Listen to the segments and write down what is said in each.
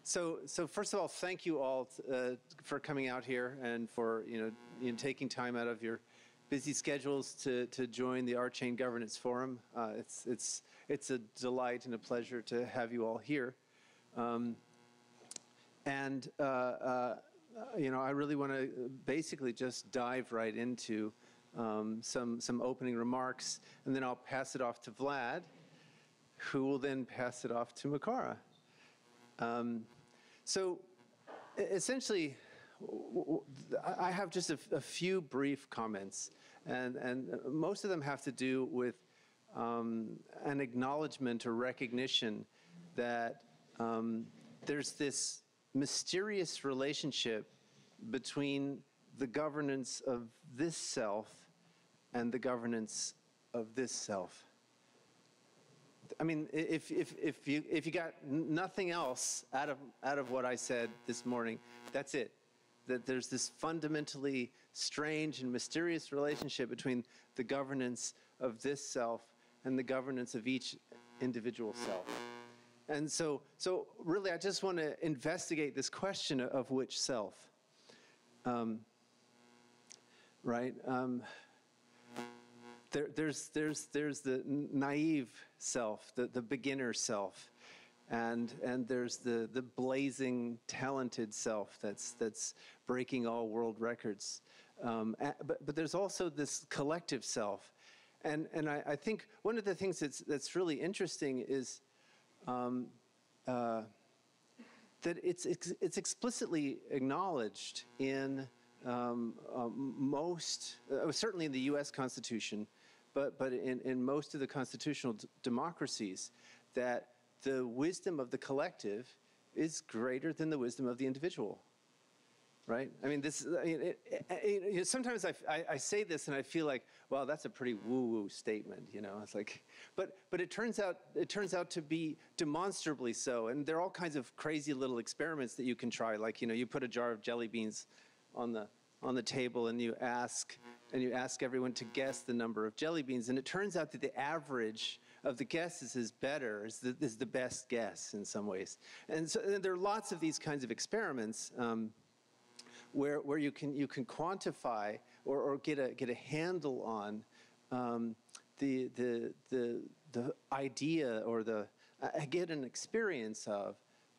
So first of all, thank you all for coming out here and for taking time out of your busy schedules to join the RChain Governance Forum. It's a delight and a pleasure to have you all here. I really want to basically just dive right into some opening remarks, and then I'll pass it off to Vlad, who will then pass it off to Makara. So essentially, I have just a few brief comments, and most of them have to do with an acknowledgement or recognition that there's this mysterious relationship between the governance of this self and the governance of this self. I mean, if you got nothing else out of what I said this morning, that's it. That there's this fundamentally strange and mysterious relationship between the governance of this self and the governance of each individual self. And so really, I just want to investigate this question of which self, right? There's the naive self, the beginner self, and there's the blazing talented self that's breaking all world records. But there's also this collective self, and I think one of the things that's really interesting is that it's explicitly acknowledged in certainly in the U.S. Constitution, but in most of the constitutional democracies, that the wisdom of the collective is greater than the wisdom of the individual, right? I mean, sometimes I say this and I feel like, well, that's a pretty woo-woo statement, It's like, but it turns out to be demonstrably so, and there are all kinds of crazy little experiments that you can try, like you put a jar of jelly beans on the table, and you ask everyone to guess the number of jelly beans, and it turns out that the average of the guesses is the best guess in some ways. And so there are lots of these kinds of experiments where you can quantify or get a handle on the idea or get an experience of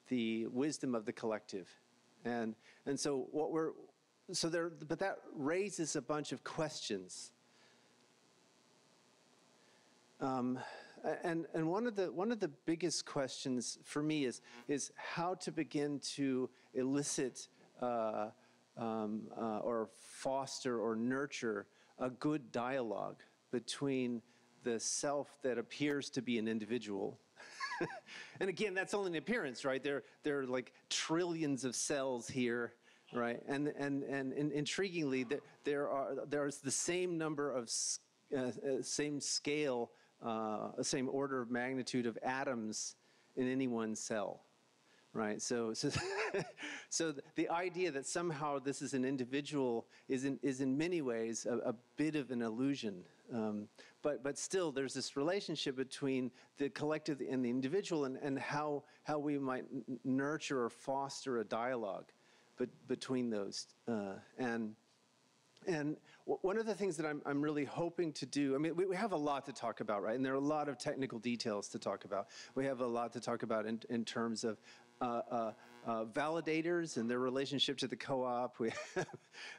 the wisdom of the collective, and so but that raises a bunch of questions. And one of the biggest questions for me is how to begin to elicit or foster or nurture a good dialogue between the self that appears to be an individual. And again, that's only an appearance, right? There are like trillions of cells here. Right, and intriguingly, there's the same number of same scale, same order of magnitude of atoms in any one cell, right? So the idea that somehow this is an individual is in many ways a bit of an illusion, but still there's this relationship between the collective and the individual, and how we might nurture or foster a dialogue between those, and one of the things that I'm really hoping to do, I mean, we have a lot to talk about, right? And there are a lot of technical details to talk about. We have a lot to talk about in terms of validators and their relationship to the co-op. We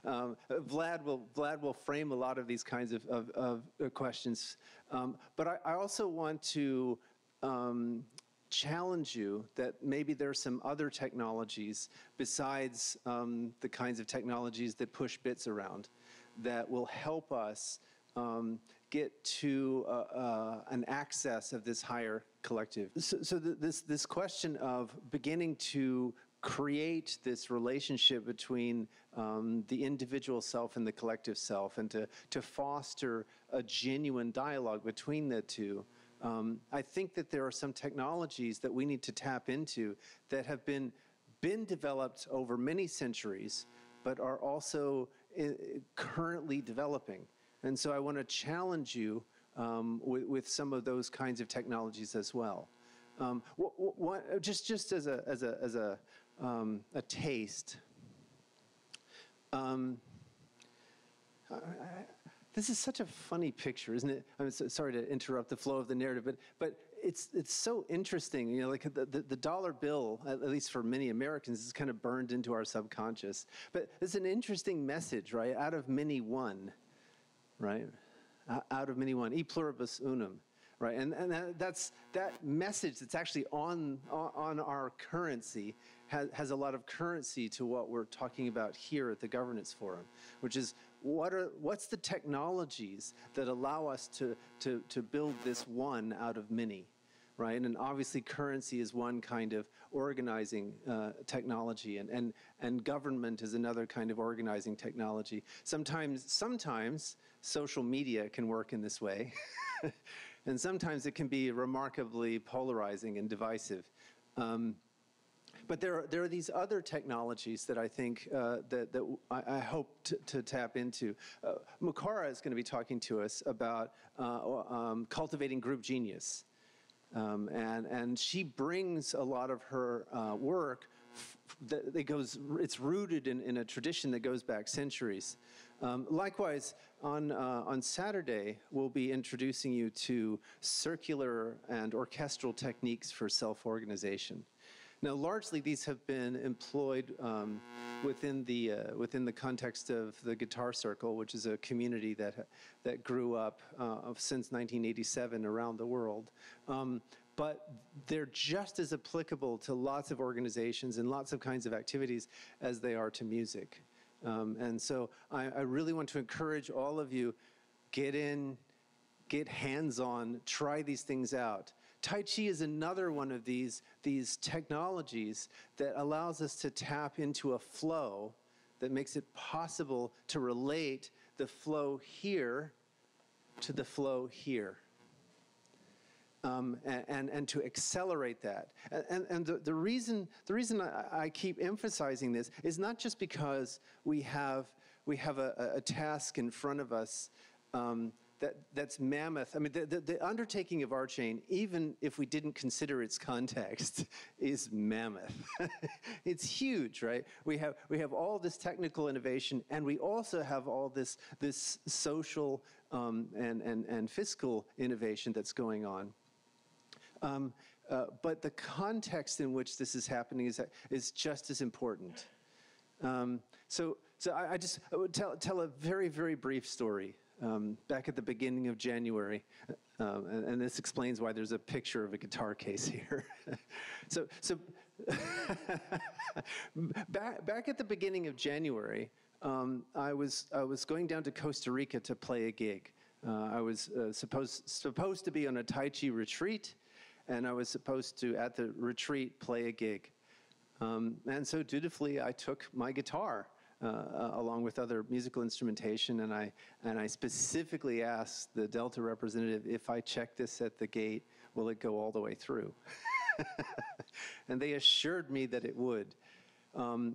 have, Vlad will frame a lot of these kinds of questions, but I also want to challenge you that maybe there are some other technologies besides the kinds of technologies that push bits around that will help us get to an access of this higher collective. So this question of beginning to create this relationship between the individual self and the collective self, and to foster a genuine dialogue between the two. I think that there are some technologies that we need to tap into that have been developed over many centuries, but are also currently developing. And so I want to challenge you with some of those kinds of technologies as well. Just as a taste. This is such a funny picture, isn't it? I'm sorry to interrupt the flow of the narrative, but it's so interesting. You know, like the dollar bill, at least for many Americans, is kind of burned into our subconscious. But it's an interesting message, right? Out of many, one, right? Out of many, one. E pluribus unum, right? And that message that's actually on our currency has a lot of currency to what we're talking about here at the Governance Forum, which is what's the technologies that allow us to build this one out of many, right? And obviously currency is one kind of organizing technology, and government is another kind of organizing technology. Sometimes social media can work in this way, and sometimes it can be remarkably polarizing and divisive. But there are these other technologies that I think that I hope to tap into. Mukara is going to be talking to us about cultivating group genius. And she brings a lot of her work it's rooted in a tradition that goes back centuries. Likewise, on Saturday, we'll be introducing you to circular and orchestral techniques for self-organization. Now, largely, these have been employed within the context of the Guitar Circle, which is a community that grew up since 1987 around the world. But they're just as applicable to lots of organizations and lots of kinds of activities as they are to music. And so I really want to encourage all of you, get in, get hands-on, try these things out. Tai Chi is another one of these technologies that allows us to tap into a flow that makes it possible to relate the flow here to the flow here. And to accelerate that. And the reason I keep emphasizing this is not just because we have a task in front of us that's mammoth. I mean, the undertaking of RChain, even if we didn't consider its context, is mammoth. It's huge, right? We have all this technical innovation, and we also have all this social and fiscal innovation that's going on. But the context in which this is happening is just as important. So I would tell a very, very brief story. Back at the beginning of January, and this explains why there's a picture of a guitar case here. so back at the beginning of January, I was going down to Costa Rica to play a gig. I was supposed to be on a Tai Chi retreat, and I was supposed to, at the retreat, play a gig. And so dutifully, I took my guitar along with other musical instrumentation, and I specifically asked the Delta representative, if I check this at the gate, will it go all the way through? And they assured me that it would.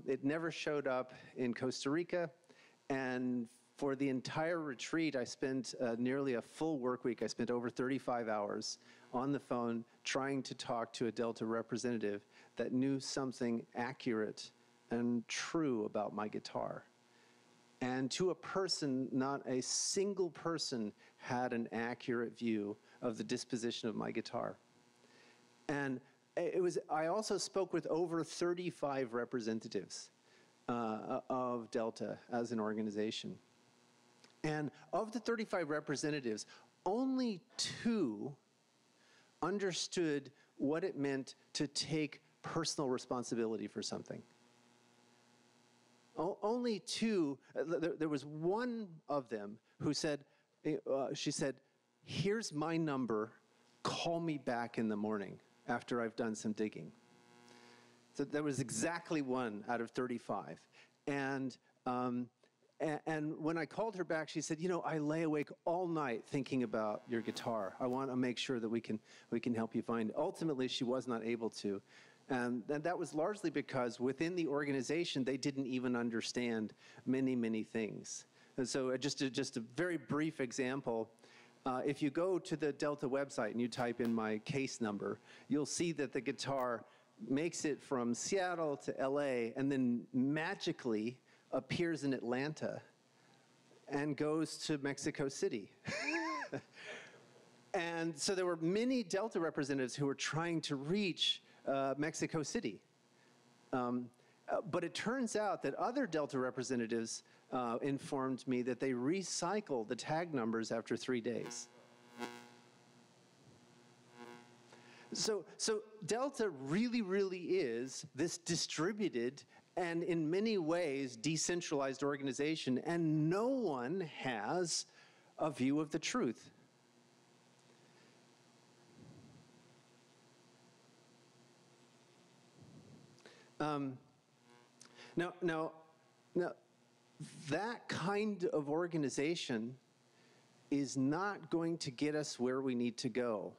It never showed up in Costa Rica, and for the entire retreat, I spent nearly a full work week. I spent over 35 hours on the phone trying to talk to a Delta representative that knew something accurate and true about my guitar. And to a person, not a single person had an accurate view of the disposition of my guitar. And I also spoke with over 35 representatives of Delta as an organization. And of the 35 representatives, only 2 understood what it meant to take personal responsibility for something. Only 2, there was one of them who said, she said, here's my number, call me back in the morning after I've done some digging. So there was exactly 1 out of 35. And when I called her back, she said, you know, I lay awake all night thinking about your guitar. I want to make sure that we can help you find it. Ultimately, she was not able to. And that was largely because within the organization, they didn't even understand many, many things. And so just a very brief example, If you go to the Delta website and you type in my case number, you'll see that the guitar makes it from Seattle to LA and then magically appears in Atlanta and goes to Mexico City. And so there were many Delta representatives who were trying to reach Mexico City. But it turns out that other Delta representatives informed me that they recycle the tag numbers after 3 days. So Delta really, really is this distributed and in many ways decentralized organization, and no one has a view of the truth. Now, that kind of organization is not going to get us where we need to go.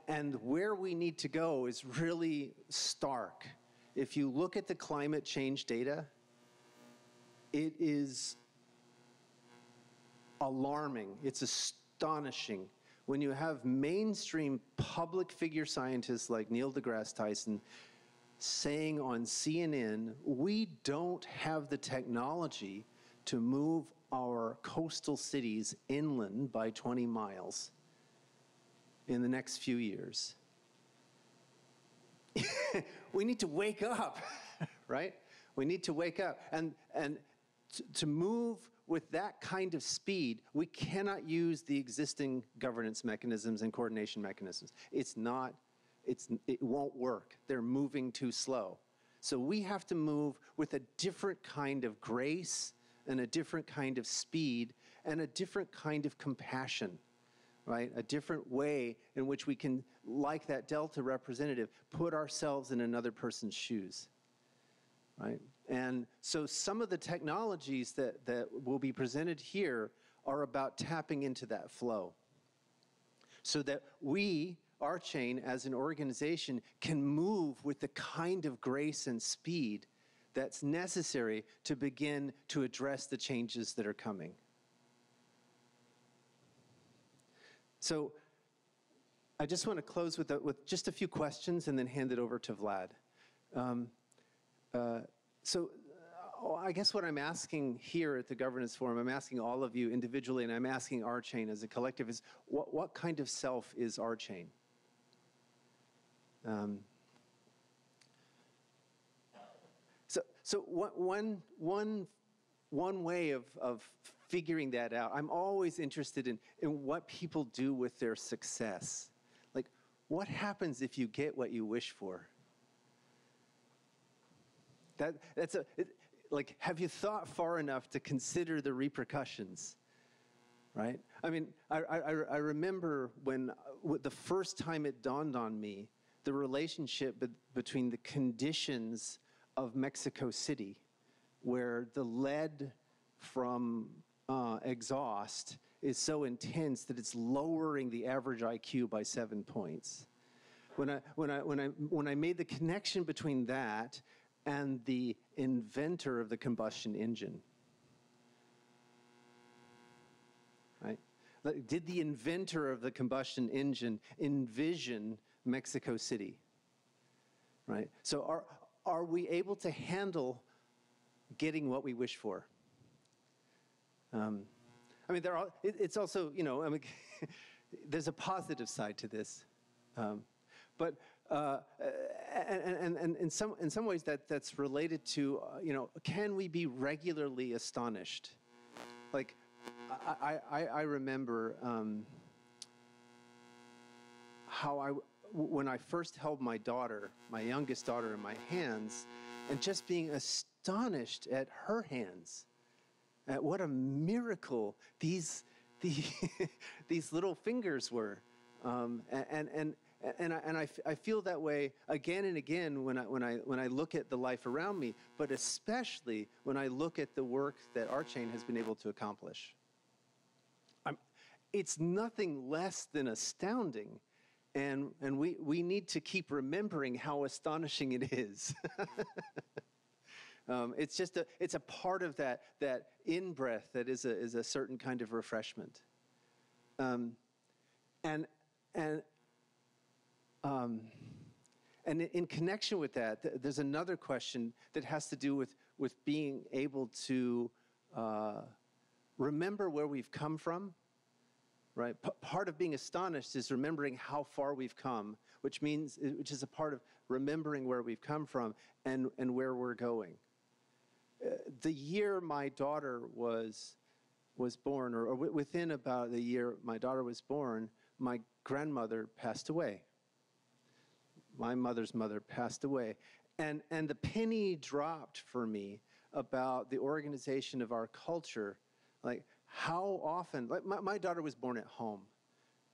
And where we need to go is really stark. If you look at the climate change data, it is alarming. It's astonishing. When you have mainstream public figure scientists like Neil deGrasse Tyson saying on CNN, we don't have the technology to move our coastal cities inland by 20 miles in the next few years. We need to wake up, right? We need to wake up. And to move with that kind of speed, we cannot use the existing governance mechanisms and coordination mechanisms. It won't work. They're moving too slow. So we have to move with a different kind of grace and a different kind of speed and a different kind of compassion, right? A different way in which we can, like that Delta representative, put ourselves in another person's shoes, right? And so some of the technologies that will be presented here are about tapping into that flow so that we, RChain, as an organization, can move with the kind of grace and speed that's necessary to begin to address the changes that are coming. So I just want to close with just a few questions and then hand it over to Vlad. I guess what I'm asking here at the Governance Forum, I'm asking all of you individually, and I'm asking RChain as a collective, is what kind of self is RChain? So one way of figuring that out, I'm always interested in what people do with their success. Like, what happens if you get what you wish for? Like, have you thought far enough to consider the repercussions, right? I mean, I remember when the first time it dawned on me, the relationship between the conditions of Mexico City, where the lead from exhaust is so intense that it's lowering the average IQ by 7 points. When I made the connection between that and the inventor of the combustion engine, right? Did the inventor of the combustion engine envision Mexico City, right? So are we able to handle getting what we wish for? I mean, it's also, you know, I mean, there's a positive side to this, but and in some ways that's related to, you know, can we be regularly astonished? Like, I remember how when I first held my daughter, my youngest daughter, in my hands, and just being astonished at her hands, at what a miracle these little fingers were, and I feel that way again and again when I look at the life around me, but especially when I look at the work that RChain has been able to accomplish. It's nothing less than astounding. And we need to keep remembering how astonishing it is. It's a part of that in-breath that is a certain kind of refreshment. And in connection with that, there's another question that has to do with being able to remember where we've come from, right? Part of being astonished is remembering how far we've come, which is a part of remembering where we've come from and where we're going. The year my daughter was born, or within about the year my daughter was born, my grandmother passed away. My mother's mother passed away. And the penny dropped for me about the organization of our culture. Like, how often, like my daughter was born at home.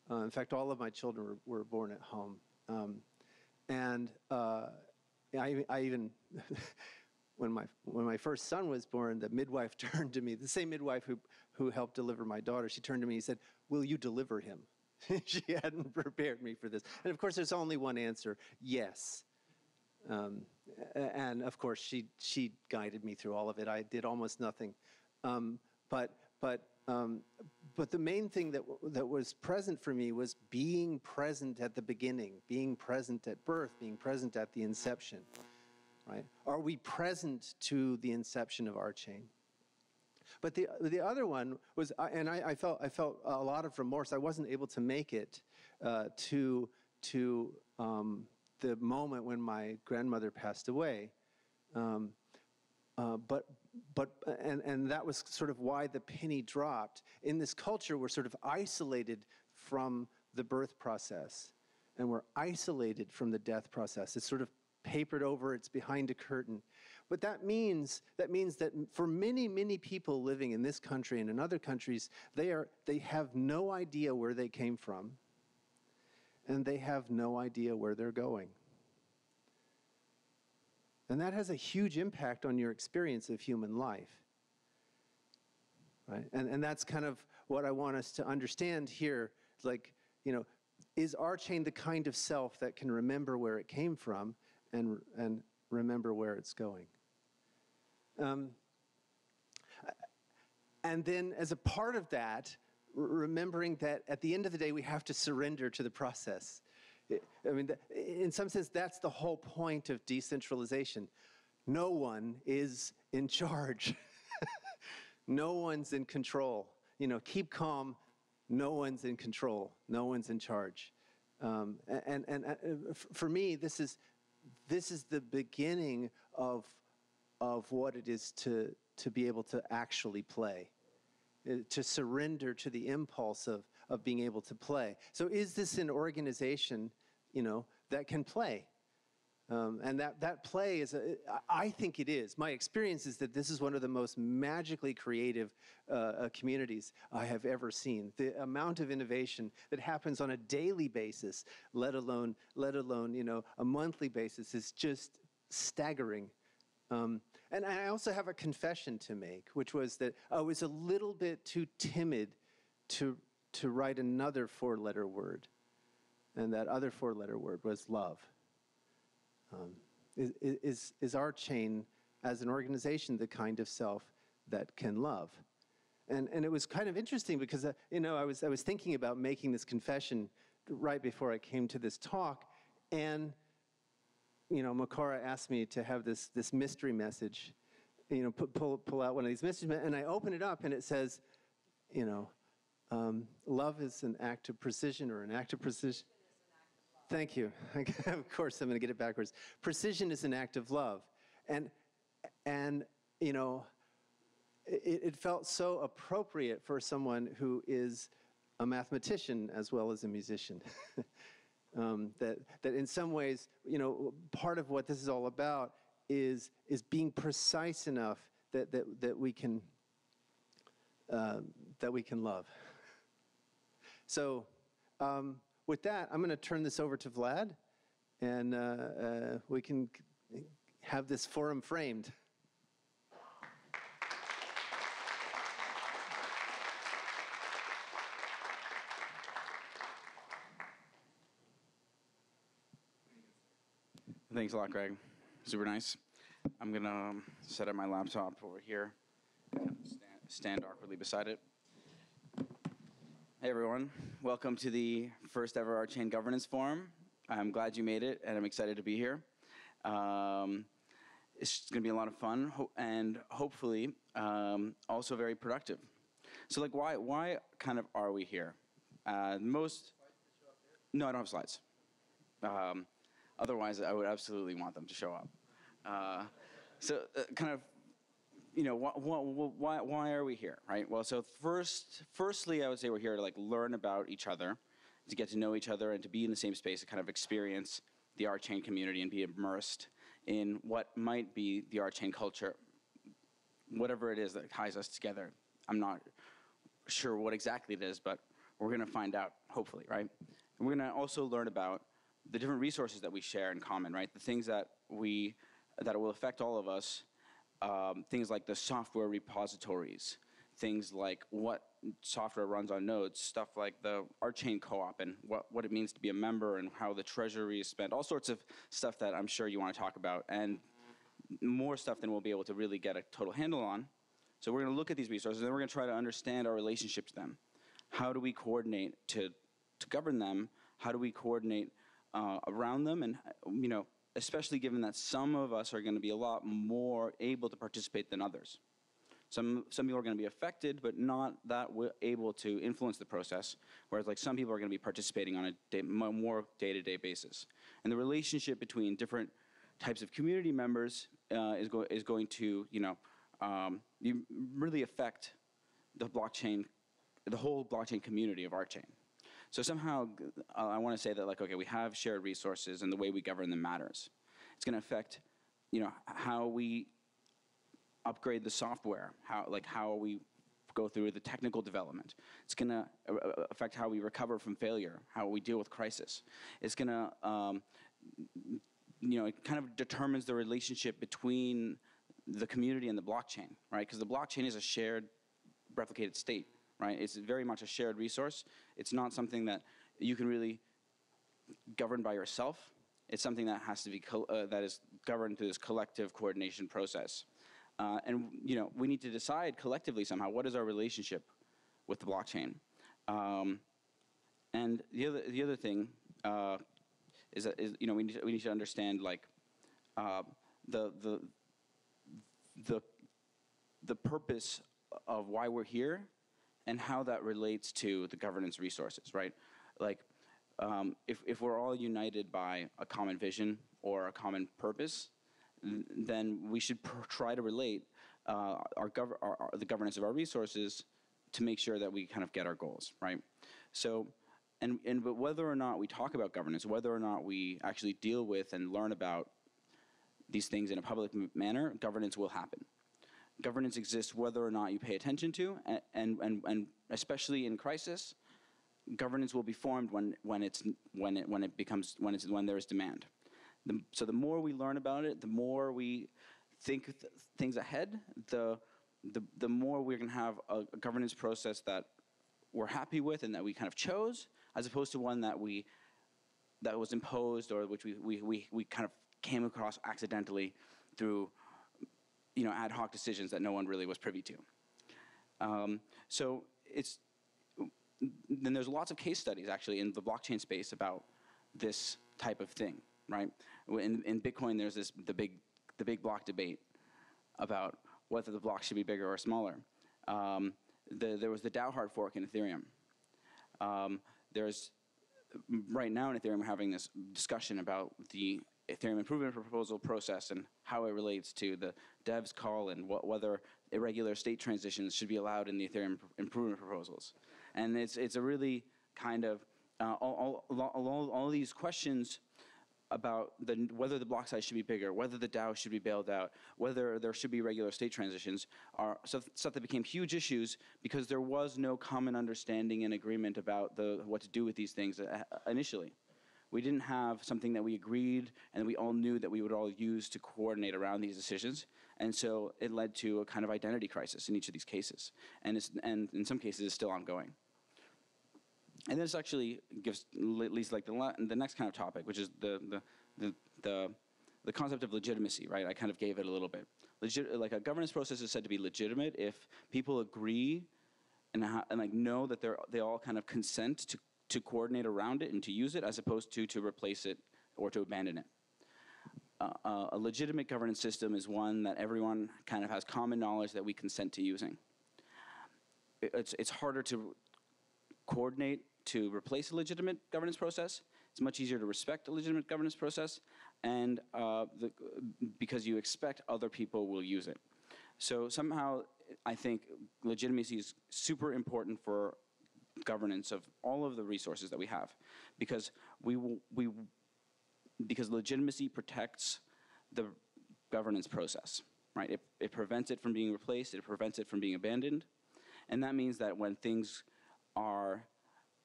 In fact, all of my children were born at home. I even, when my first son was born, the midwife turned to me, the same midwife who helped deliver my daughter, she turned to me and said, "Will you deliver him?" She hadn't prepared me for this. And of course, there's only one answer: yes. And of course, she guided me through all of it. I did almost nothing. But the main thing that was present for me was being present at the beginning, being present at birth, being present at the inception. Right? Are we present to the inception of RChain? But the other one was, and I felt a lot of remorse. I wasn't able to make it to the moment when my grandmother passed away. But that was sort of why the penny dropped. In this culture, we're sort of isolated from the birth process, and we're isolated from the death process. It's sort of papered over, it's behind a curtain. But that means that for many, many people living in this country and in other countries, they have no idea where they came from, and they have no idea where they're going. And that has a huge impact on your experience of human life. Right? And that's kind of what I want us to understand here. Like, is RChain the kind of self that can remember where it came from and remember where it's going? And then as a part of that, remembering that at the end of the day, we have to surrender to the process. In some sense, that's the whole point of decentralization. No one is in charge. No one's in control. Keep calm. No one's in control. No one's in charge. For me, this is the beginning of what it is to be able to actually play, to surrender to the impulse of being able to play. So is this an organization, that can play? And that play I think it is. My experience is that this is one of the most magically creative communities I have ever seen. The amount of innovation that happens on a daily basis, let alone a monthly basis, is just staggering. And I also have a confession to make, which was that I was a little bit too timid to write another four-letter word. And that other four-letter word was love. Is RChain, as an organization, the kind of self that can love? And it was kind of interesting because I was thinking about making this confession right before I came to this talk, and Makara asked me to have this mystery message, pull out one of these mystery, and I open it up and it says, love is an act of precision, or an act of precision. Thank you. Of course, I'm going to get it backwards. Precision is an act of love. And it felt so appropriate for someone who is a mathematician as well as a musician. That in some ways, part of what this is all about is being precise enough that we can love. So, with that, I'm going to turn this over to Vlad, and we can have this forum framed. Thanks a lot, Greg. Super nice. I'm going to set up my laptop over here and stand awkwardly beside it. Hey, everyone. Welcome to the first ever RChain Governance Forum. I'm glad you made it, and I'm excited to be here. It's going to be a lot of fun and hopefully also very productive. So, like, why kind of are we here? No, I don't have slides. Otherwise, I would absolutely want them to show up. Why are we here, right? Well, so firstly, I would say we're here to like learn about each other, to get to know each other, and to be in the same space to kind of experience the RChain community and be immersed in what might be the RChain culture, whatever it is that ties us together. I'm not sure what exactly it is, but we're going to find out, hopefully, right? And we're going to also learn about the different resources that we share in common, right? The things that will affect all of us, things like the software repositories, things like what software runs on nodes, stuff like the RChain co-op and what it means to be a member and how the treasury is spent, all sorts of stuff that I'm sure you want to talk about, and more stuff than we'll be able to really get a total handle on. So we're going to look at these resources, and then we're going to try to understand our relationship to them. How do we coordinate to govern them? How do we coordinate around them? And, especially given that some of us are going to be a lot more able to participate than others. Some people are going to be affected, but not that able to influence the process, whereas like some people are going to be participating on a more day-to-day basis. And the relationship between different types of community members is going to, really affect the blockchain, the whole blockchain community of RChain. So somehow, I want to say that, like, okay, we have shared resources, and the way we govern them matters. It's going to affect, how we upgrade the software, how we go through the technical development. It's going to affect how we recover from failure, how we deal with crisis. It's going to, it kind of determines the relationship between the community and the blockchain, right? Because the blockchain is a shared, replicated state. Right? It's very much a shared resource. It's not something that you can really govern by yourself. It's something that has to be that is governed through this collective coordination process. And we need to decide collectively somehow what is our relationship with the blockchain. And the other thing is that we need to understand like the purpose of why we're here, and how that relates to the governance resources, right? Like, if we're all united by a common vision or a common purpose, then we should try to relate the governance of our resources to make sure that we kind of get our goals, right? So, but whether or not we talk about governance, whether or not we actually deal with and learn about these things in a public manner, governance will happen. Governance exists whether or not you pay attention to, and especially in crisis, governance will be formed when there is demand. So the more we learn about it, the more we think things ahead, the more we're going to have a governance process that we're happy with and that we kind of chose, as opposed to one that was imposed or which we kind of came across accidentally through ad hoc decisions that no one really was privy to. Then there's lots of case studies actually in the blockchain space about this type of thing, right? In Bitcoin, there's the big block debate about whether the block should be bigger or smaller. There was the DAO hard fork in Ethereum. There's right now in Ethereum, we're having this discussion about the Ethereum improvement proposal process and how it relates to the devs call and whether irregular state transitions should be allowed in the Ethereum improvement proposals. And it's a really kind of all these questions about whether the block size should be bigger, whether the DAO should be bailed out, whether there should be regular state transitions, are stuff that became huge issues because there was no common understanding and agreement about what to do with these things initially. We didn't have something that we agreed and we all knew that we would all use to coordinate around these decisions. And so it led to a kind of identity crisis in each of these cases. And in some cases, it's still ongoing. And this actually gives at least like the next kind of topic, which is the the concept of legitimacy, right? I kind of gave it a little bit. Like a governance process is said to be legitimate if people agree and like know that they all kind of consent to coordinate around it and to use it, as opposed to replace it or to abandon it. A legitimate governance system is one that everyone kind of has common knowledge that we consent to using. It's harder to coordinate to replace a legitimate governance process. It's much easier to respect a legitimate governance process, and because you expect other people will use it. So somehow, I think legitimacy is super important for governance of all of the resources that we have, because because legitimacy protects the governance process, right? It prevents it from being replaced. It prevents it from being abandoned, and that means that when things are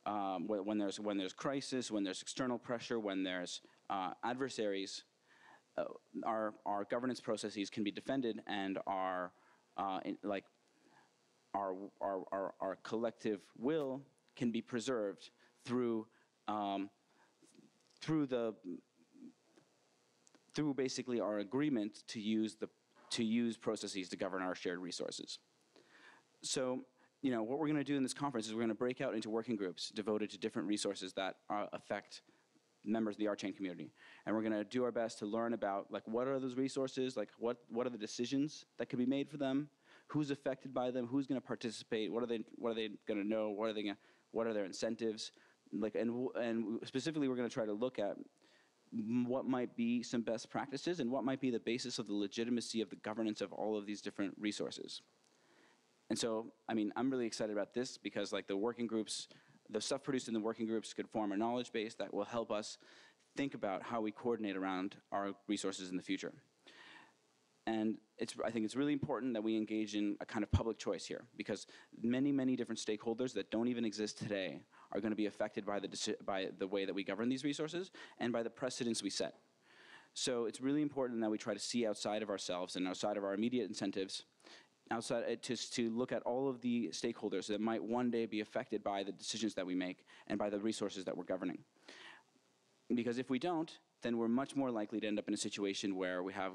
when there's crisis, when there's external pressure, when there's adversaries, our governance processes can be defended, and our collective will can be preserved through basically our agreement to use processes to govern our shared resources. So, what we're going to do in this conference is we're going to break out into working groups devoted to different resources that affect members of the RChain community. And we're going to do our best to learn about, like, what are those resources, like, what are the decisions that can be made for them, who's affected by them, who's going to participate, what are they going to know, what are their incentives, like, and specifically we're going to try to look at what might be some best practices and what might be the basis of the legitimacy of the governance of all of these different resources. And so, I'm really excited about this because, like, the working groups, the stuff produced in the working groups could form a knowledge base that will help us think about how we coordinate around our resources in the future. And I think it's really important that we engage in a kind of public choice here, because many, many different stakeholders that don't even exist today are going to be affected by the way that we govern these resources and by the precedents we set. So it's really important that we try to see outside of ourselves and outside of our immediate incentives, to look at all of the stakeholders that might one day be affected by the decisions that we make and by the resources that we're governing. Because if we don't, then we're much more likely to end up in a situation where we have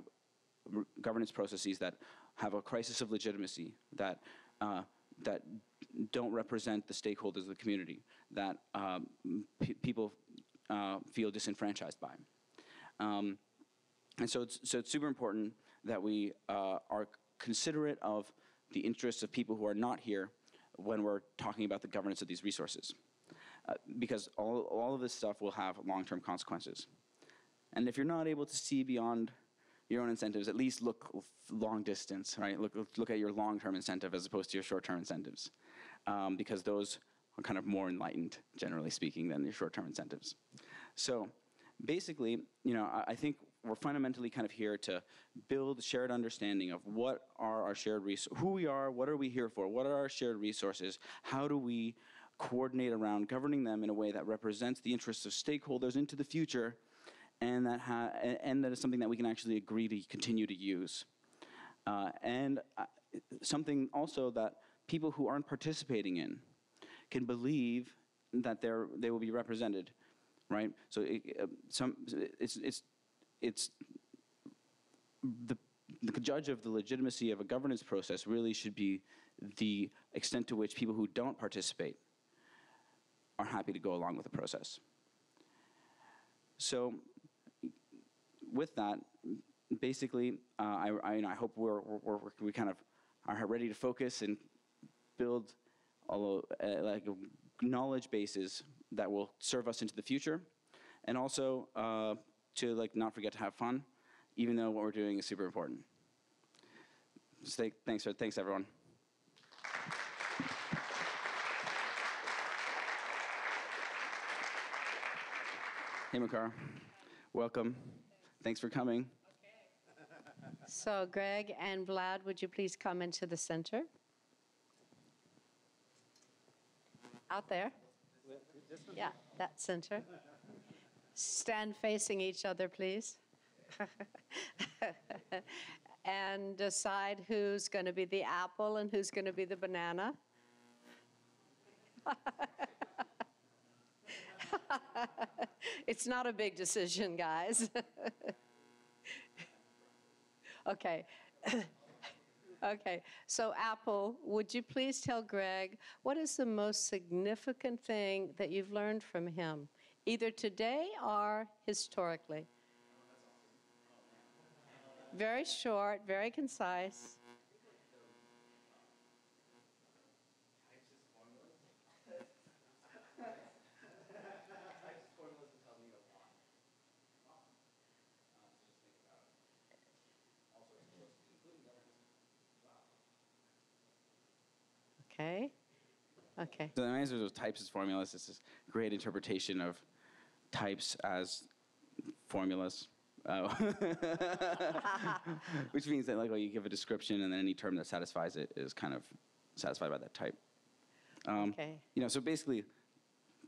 governance processes that have a crisis of legitimacy, that don't represent the stakeholders of the community, that people feel disenfranchised by. And so it's super important that we are considerate of the interests of people who are not here when we're talking about the governance of these resources, because all of this stuff will have long-term consequences. And if you're not able to see beyond your own incentives, at least look long distance, right? Look at your long-term incentive as opposed to your short-term incentives, because those are kind of more enlightened, generally speaking, than your short-term incentives. So basically, I think we're fundamentally kind of here to build shared understanding of what are our shared resources, who we are, what are we here for, what are our shared resources, how do we coordinate around governing them in a way that represents the interests of stakeholders into the future, and that is something that we can actually agree to continue to use. And something also that people who aren't participating in can believe that they will be represented, right? So it's the judge of the legitimacy of a governance process really should be the extent to which people who don't participate are happy to go along with the process. So with that, basically, I hope we kind of are ready to focus and build like knowledge bases that will serve us into the future, and also to not forget to have fun, even though what we're doing is super important. Thanks everyone. Hey Makara, welcome. Thanks for coming. Okay. So Greg and Vlad, would you please come into the center? Out there? Yeah, that center. Stand facing each other, please. And decide who's going to be the apple and who's going to be the banana. It's not a big decision, guys. Okay. Okay. So, Apple, would you please tell Greg what is the most significant thing that you've learned from him, either today or historically? Very short, very concise. Okay. Okay. So the answer to types as formulas is this great interpretation of types as formulas. Which means that like, well, you give a description and then any term that satisfies it is kind of satisfied by that type. Okay. You know, so basically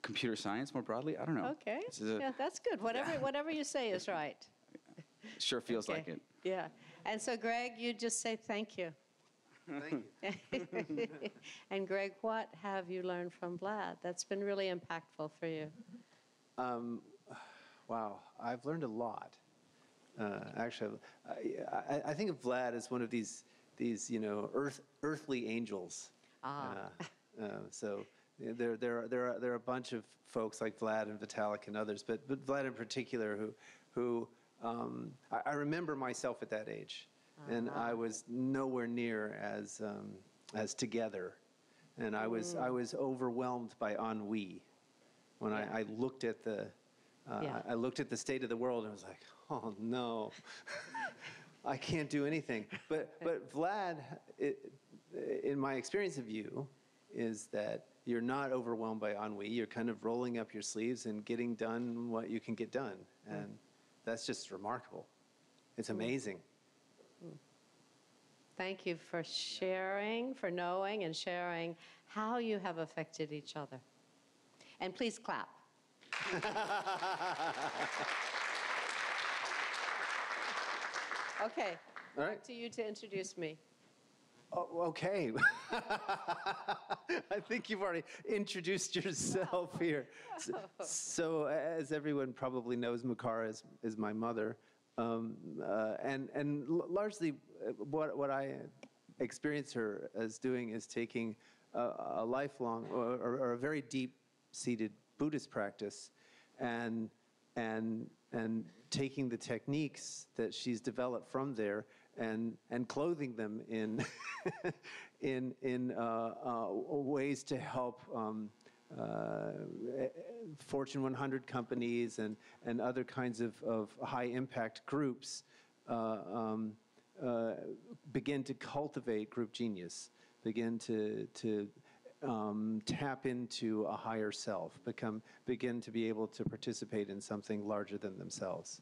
computer science more broadly, I don't know. Okay. Yeah, that's good. Whatever you say is right. Sure feels Okay. like it. Yeah. And so, Greg, you just say thank you. Thank you. And Greg, what have you learned from Vlad that's been really impactful for you? Wow, I've learned a lot. Actually, I think of Vlad as one of these earthly angels. So there are a bunch of folks like Vlad and Vitalik and others, but Vlad in particular, who I remember myself at that age, and I was nowhere near as together, and I was overwhelmed by ennui when I looked at the. I looked at the state of the world and was like, oh no, I can't do anything. But Vlad, in my experience of you, is that you're not overwhelmed by ennui. You're kind of rolling up your sleeves and getting done what you can get done. And that's just remarkable. It's amazing. Thank you for sharing, for knowing and sharing how you have affected each other. And please clap. Okay, All right. back to you to introduce me. Oh, okay. I think you've already introduced yourself here. So, as everyone probably knows, Makara is my mother. And largely what I experience her as doing is taking a lifelong or a very deep-seated Buddhist practice and taking the techniques that she's developed from there and clothing them in in ways to help Fortune 100 companies and other kinds of high impact groups begin to cultivate group genius, begin to tap into a higher self, begin to be able to participate in something larger than themselves.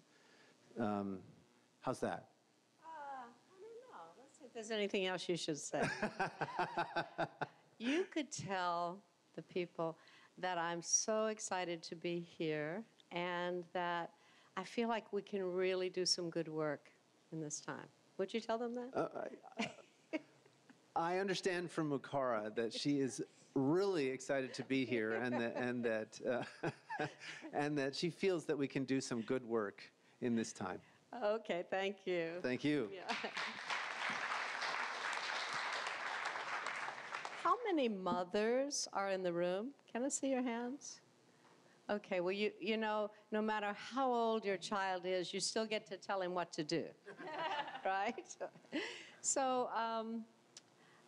How's that? I don't know. Let's see if there's anything else you should say. You could tell the people that I'm so excited to be here and that I feel like we can really do some good work in this time. Would you tell them that? I understand from Makara that she is really excited to be here, and that she feels that we can do some good work in this time. Okay, thank you. Thank you. Yeah. How many mothers are in the room? Can I see your hands? Okay, well, you know, no matter how old your child is, you still get to tell him what to do, right? So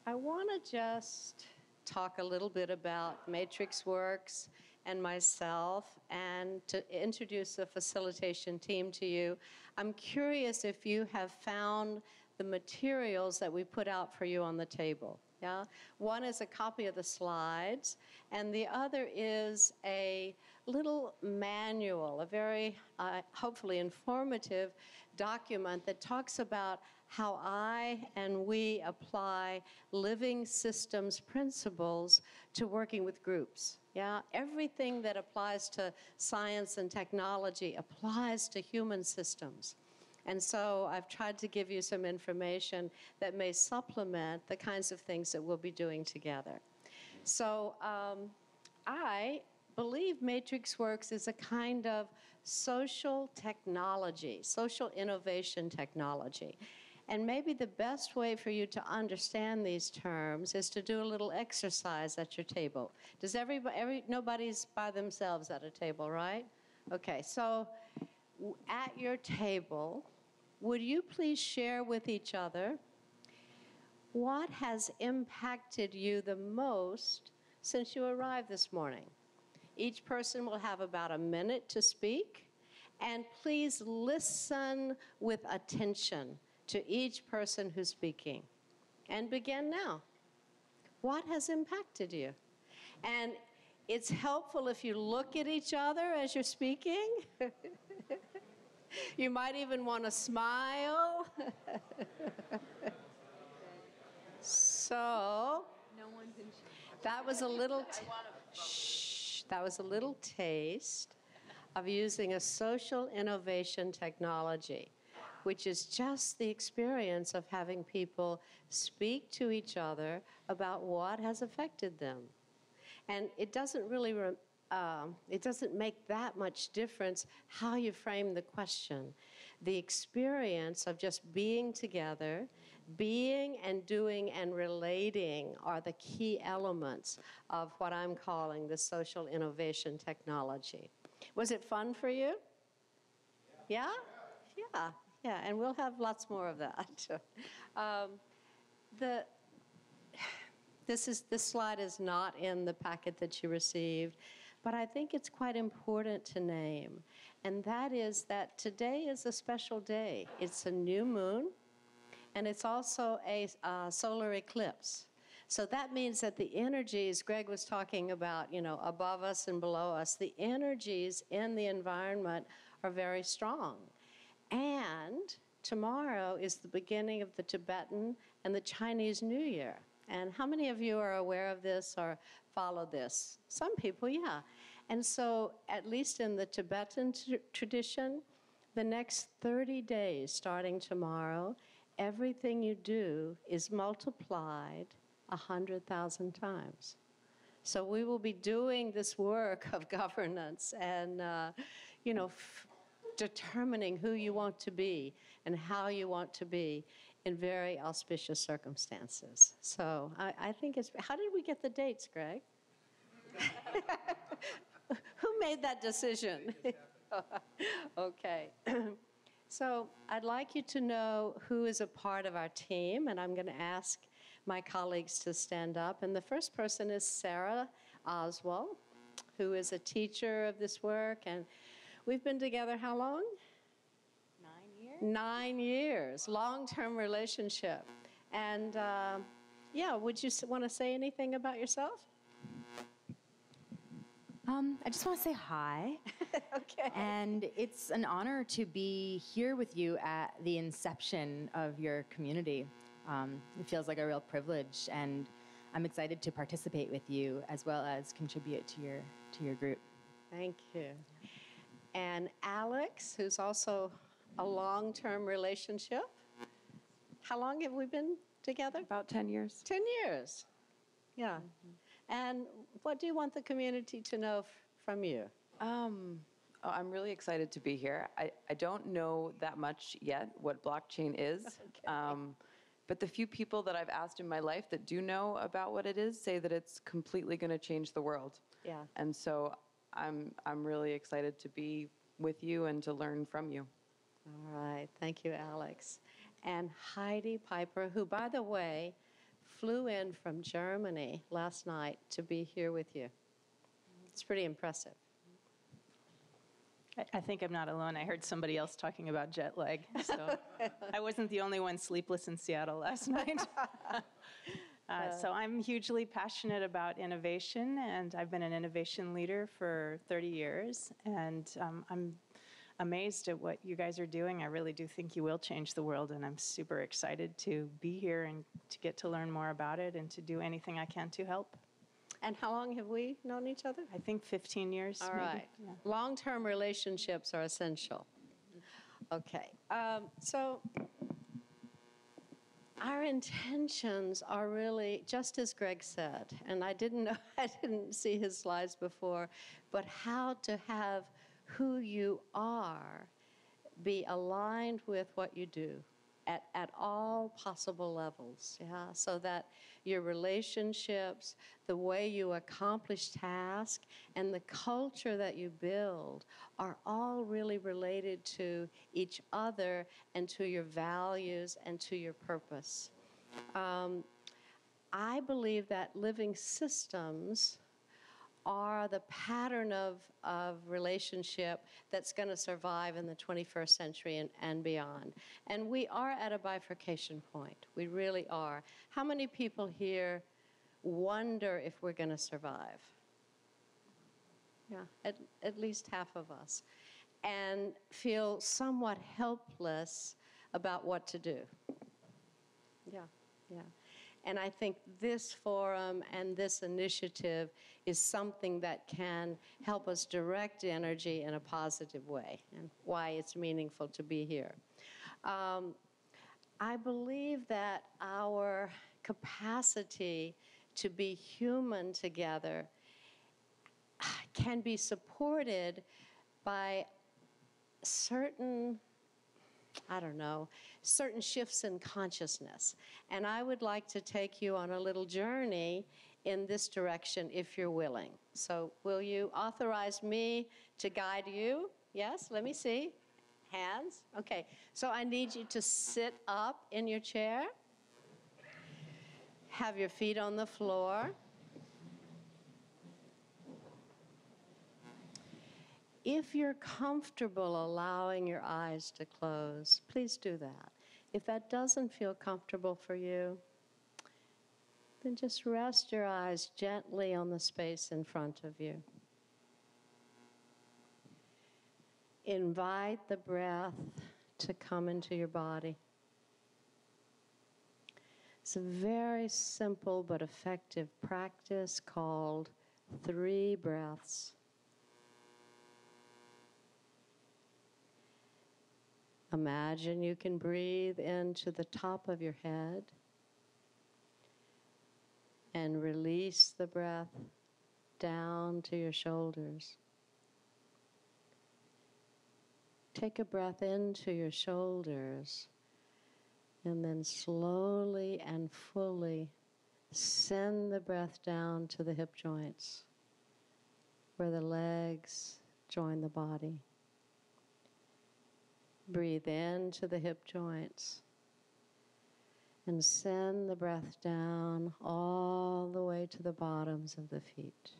I want to just talk a little bit about MatrixWorks and myself and to introduce the facilitation team to you. I'm curious if you have found the materials that we put out for you on the table. Yeah? One is a copy of the slides, and the other is a little manual, a very hopefully informative document that talks about how I and we apply living systems principles to working with groups. Yeah, everything that applies to science and technology applies to human systems. And so I've tried to give you some information that may supplement the kinds of things that we'll be doing together. So I believe MatrixWorks is a kind of social technology, social innovation technology. And maybe the best way for you to understand these terms is to do a little exercise at your table. Does nobody's by themselves at a table, right? Okay, so at your table, would you please share with each other what has impacted you the most since you arrived this morning? Each person will have about a minute to speak, and please listen with attention to each person who's speaking. And begin now. What has impacted you? And it's helpful if you look at each other as you're speaking. You might even want to smile. So, that was a little that was a little taste of using a social innovation technology, which is just the experience of having people speak to each other about what has affected them. And it doesn't really, it doesn't make that much difference how you frame the question. The experience of just being together, being and doing and relating are the key elements of what I'm calling the social innovation technology. Was it fun for you? Yeah? Yeah, and we'll have lots more of that. This slide is not in the packet that you received, but I think it's quite important to name, and that is that today is a special day. It's a new moon, and it's also a solar eclipse. So that means that the energies Greg was talking about, above us and below us, the energies in the environment are very strong. And tomorrow is the beginning of the Tibetan and the Chinese New Year. And how many of you are aware of this or follow this? Some people, yeah. And so, at least in the Tibetan tradition, the next 30 days, starting tomorrow, everything you do is multiplied 100,000 times. So we will be doing this work of governance and, determining who you want to be and how you want to be in very auspicious circumstances. So I think it's, how did we get the dates, Greg? Who made that decision? Okay. So I'd like you to know who is a part of our team, and I'm going to ask my colleagues to stand up. And the first person is Sarah Oswald, who is a teacher of this work. And we've been together how long? 9 years. 9 years, long-term relationship. And would you want to say anything about yourself? I just want to say hi. Okay. And it's an honor to be here with you at the inception of your community. It feels like a real privilege, and I'm excited to participate with you as well as contribute to your group. Thank you. And Alex, who's also a long-term relationship. How long have we been together? About 10 years. 10 years. Yeah. Mm-hmm. And what do you want the community to know from you? I'm really excited to be here. I don't know that much yet what blockchain is. Okay. But the few people that I've asked in my life that do know about what it is say that it's completely going to change the world. Yeah. And so I'm really excited to be with you and to learn from you. All right. Thank you, Alex. And Heidi Piper, who, by the way, flew in from Germany last night to be here with you. It's pretty impressive. I think I'm not alone. I heard somebody else talking about jet lag, so I wasn't the only one sleepless in Seattle last night. So I'm hugely passionate about innovation, and I've been an innovation leader for 30 years, and I'm amazed at what you guys are doing. I really do think you will change the world, and I'm super excited to be here and to get to learn more about it and to do anything I can to help. And how long have we known each other? I think 15 years. All maybe. right. Yeah. Long-term relationships are essential. Okay. So our intentions are really, just as Greg said, and I didn't see his slides before, but how to have who you are be aligned with what you do. at all possible levels, yeah, so that your relationships, the way you accomplish tasks, and the culture that you build are all really related to each other and to your values and to your purpose. I believe that living systems are the pattern of relationship that's going to survive in the 21st century and beyond. And we are at a bifurcation point. We really are. How many people here wonder if we're going to survive? Yeah, at least half of us. And feel somewhat helpless about what to do. Yeah, yeah. And I think this forum and this initiative is something that can help us direct energy in a positive way, and why it's meaningful to be here. I believe that our capacity to be human together can be supported by certain, I don't know, certain shifts in consciousness. And I would like to take you on a little journey in this direction if you're willing. So will you authorize me to guide you? Yes, let me see. Hands? Okay, so I need you to sit up in your chair. Have your feet on the floor. If you're comfortable allowing your eyes to close, please do that. If that doesn't feel comfortable for you, then just rest your eyes gently on the space in front of you. Invite the breath to come into your body. It's a very simple but effective practice called 3 breaths. Imagine you can breathe into the top of your head and release the breath down to your shoulders. Take a breath into your shoulders and then slowly and fully send the breath down to the hip joints where the legs join the body. Breathe into the hip joints and send the breath down all the way to the bottoms of the feet.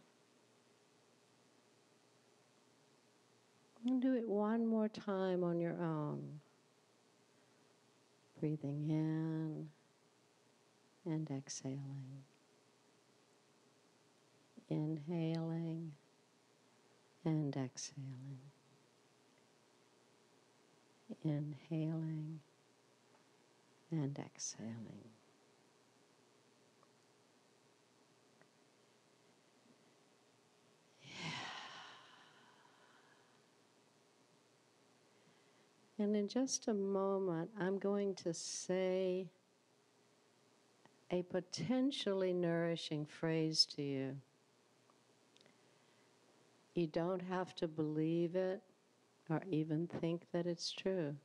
And do it one more time on your own. Breathing in and exhaling. Inhaling and exhaling. Inhaling and exhaling. And in just a moment, I'm going to say a potentially nourishing phrase to you. You don't have to believe it or even think that it's true.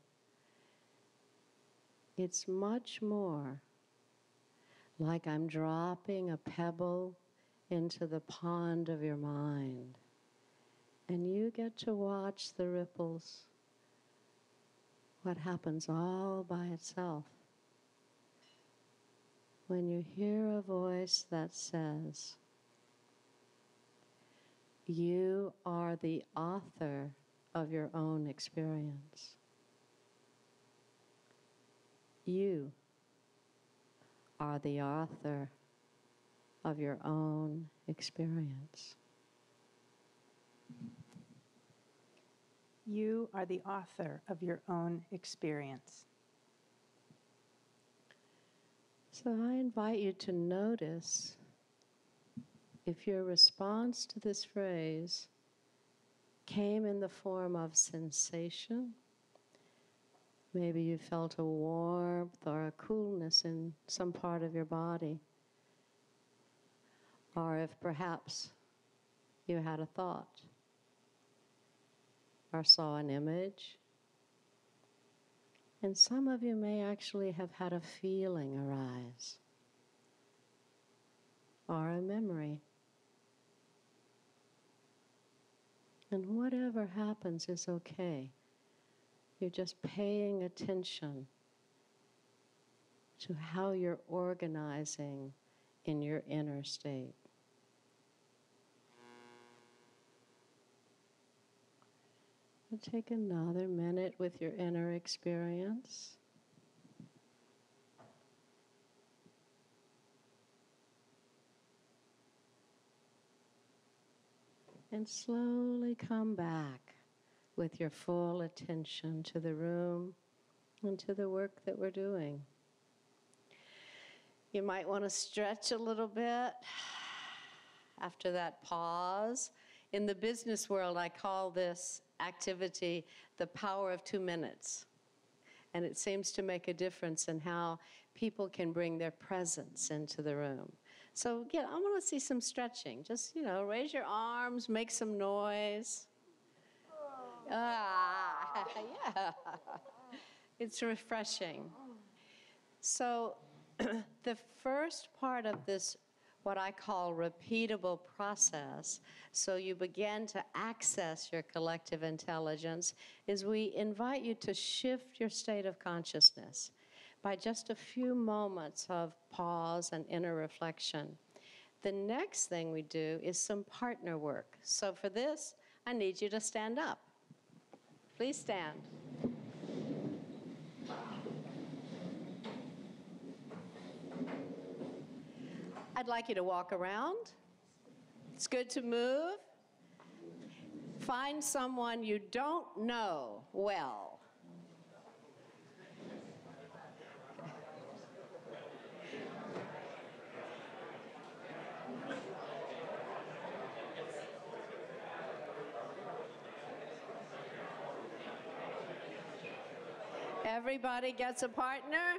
It's much more like I'm dropping a pebble into the pond of your mind, and you get to watch the ripples, what happens all by itself. When you hear a voice that says, you are the author of your own experience. You are the author of your own experience. You are the author of your own experience. So I invite you to notice if your response to this phrase came in the form of sensation. Maybe you felt a warmth or a coolness in some part of your body. Or if perhaps you had a thought or saw an image. And some of you may actually have had a feeling arise or a memory. And whatever happens is okay. You're just paying attention to how you're organizing in your inner state. And take another minute with your inner experience. And slowly come back with your full attention to the room and to the work that we're doing. You might want to stretch a little bit after that pause. In the business world, I call this activity the power of 2 minutes. And it seems to make a difference in how people can bring their presence into the room. So, yeah, I want to see some stretching. Just, raise your arms, make some noise. Yeah. It's refreshing. So, the first part of this, what I call repeatable process, so you begin to access your collective intelligence, is we invite you to shift your state of consciousness by just a few moments of pause and inner reflection. The next thing we do is some partner work. So for this, I need you to stand up. Please stand. I'd like you to walk around. It's good to move. Find someone you don't know well. Everybody gets a partner.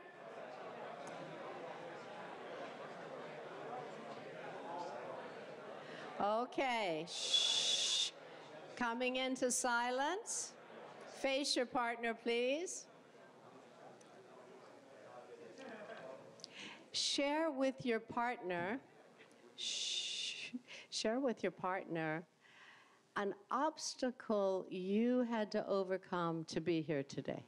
Okay, shh. Coming into silence. Face your partner, please. Share with your partner, share with your partner an obstacle you had to overcome to be here today.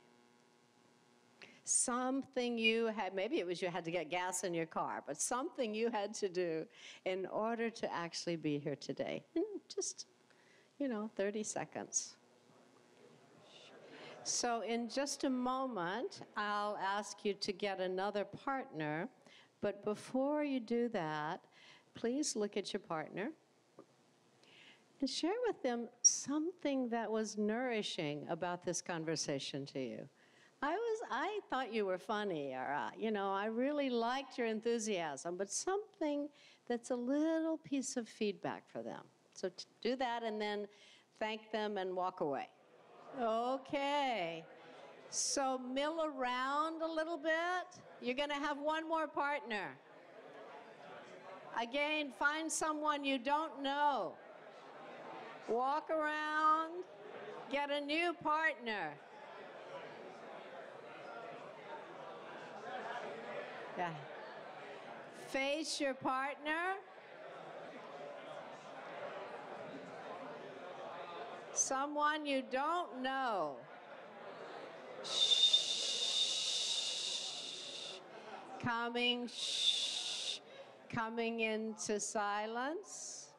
Something you had, maybe it was you had to get gas in your car, but something you had to do in order to actually be here today. And just, 30 seconds. So in just a moment, I'll ask you to get another partner, but before you do that, please look at your partner and share with them something that was nourishing about this conversation to you. I thought you were funny, or, I really liked your enthusiasm, but something that's a little piece of feedback for them. So do that and then thank them and walk away. Okay. So mill around a little bit. You're going to have one more partner. Again, find someone you don't know. Walk around, get a new partner. Yeah. Face your partner. Someone you don't know. Shh. Coming into silence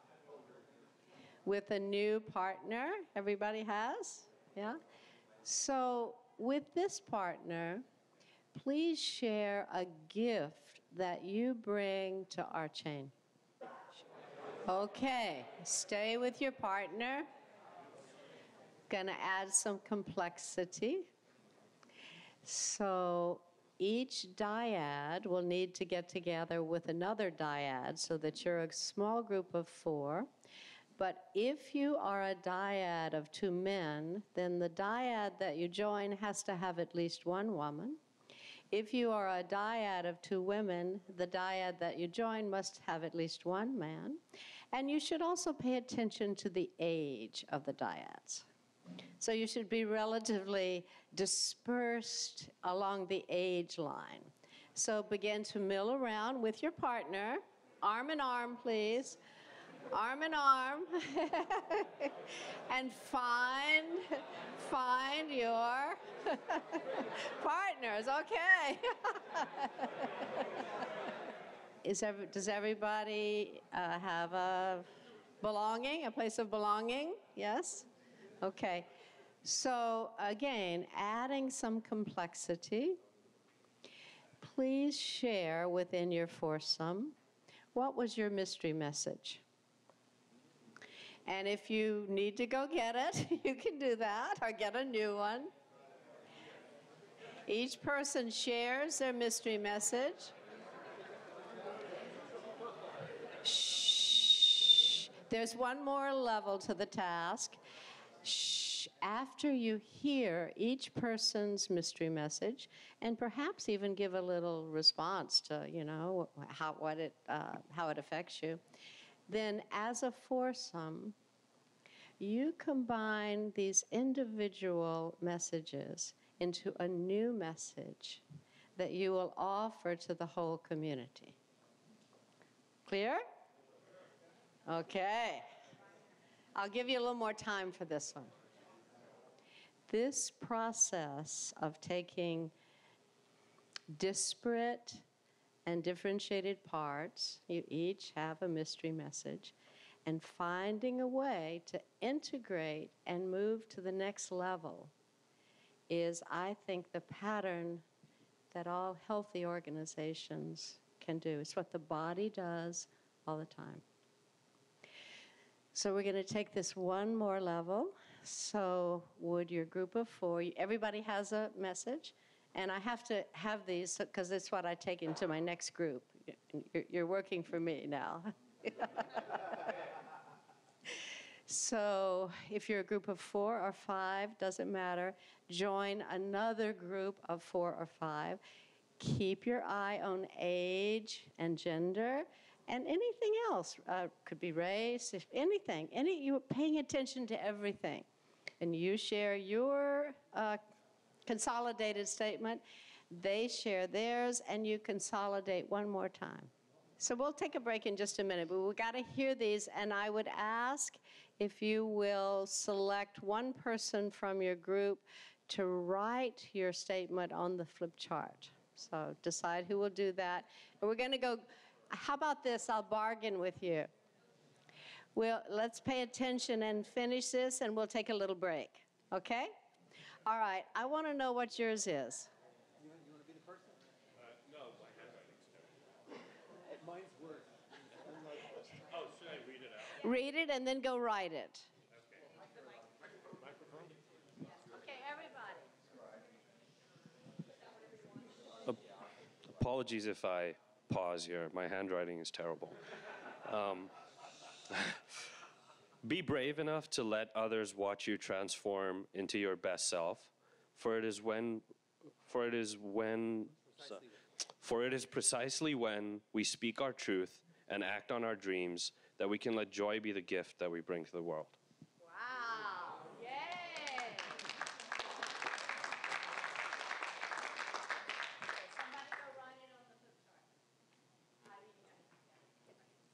with a new partner. Everybody has? Yeah? So with this partner, please share a gift that you bring to RChain. Okay, stay with your partner. Gonna add some complexity. So each dyad will need to get together with another dyad so that you're a small group of 4. But if you are a dyad of 2 men, then the dyad that you join has to have at least 1 woman. If you are a dyad of 2 women, the dyad that you join must have at least 1 man. And you should also pay attention to the age of the dyads. So you should be relatively dispersed along the age line. So begin to mill around with your partner, arm in arm, please. Arm in arm. And find your partners, okay. Does everybody have a belonging, a place of belonging? Yes? Okay. So again, adding some complexity, please share within your foursome, what was your mystery message? And if you need to go get it, you can do that or get a new one. Each person shares their mystery message. Shh. There's one more level to the task. Shh. After you hear each person's mystery message, and perhaps even give a little response to, how it affects you, then as a foursome, you combine these individual messages into a new message that you will offer to the whole community. Clear? Okay. I'll give you a little more time for this one. This process of taking disparate and differentiated parts, you each have a mystery message, and finding a way to integrate and move to the next level is, I think, the pattern that all healthy organizations can do. It's what the body does all the time. So we're going to take this one more level. So would your group of four, everybody has a message, and I have to have these because it's what I take into my next group. You're working for me now. So if you're a group of 4 or 5, doesn't matter, join another group of 4 or 5. Keep your eye on age and gender and anything else. Could be race, anything. You're paying attention to everything. And you share your consolidated statement. They share theirs, and you consolidate one more time. So we'll take a break in just a minute, but we've got to hear these, and I would ask if you will select one person from your group to write your statement on the flip chart. So decide who will do that. And we're going to go, how about this? I'll bargain with you. Let's pay attention and finish this, and we'll take a little break, okay? All right, I want to know what yours is. You want to be the person? No, my handwriting's terrible. Mine's worse. Oh, should I read it out? Read it and then go write it. Okay. Microphone? Okay, everybody. Apologies if I pause here. My handwriting is terrible. Be brave enough to let others watch you transform into your best self, for it is precisely when we speak our truth and act on our dreams that we can let joy be the gift that we bring to the world. Wow. Yay. Somebody go write it on the flip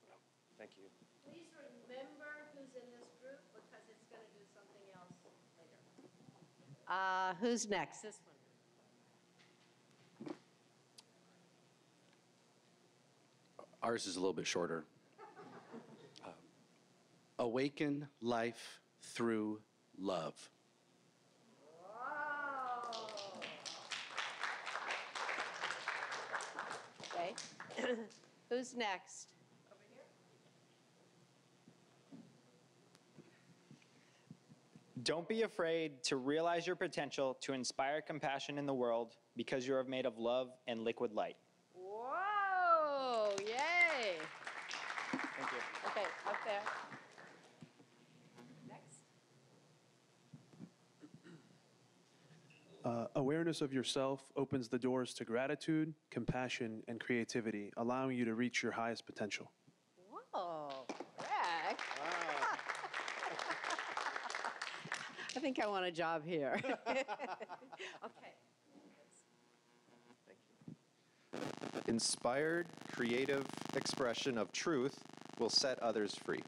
chart. Thank you. Please remember who's in this group because it's going to do something else later. Who's next? This one. Ours is a little bit shorter. Awaken life through love. Wow. Okay. Who's next? Over here. Don't be afraid to realize your potential to inspire compassion in the world because you are made of love and liquid light. Whoa! Yay! Thank you. Okay, up there. Next. Awareness of yourself opens the doors to gratitude, compassion, and creativity, allowing you to reach your highest potential. Whoa, Greg. Wow. I think I want a job here. Okay. Inspired, creative expression of truth will set others free.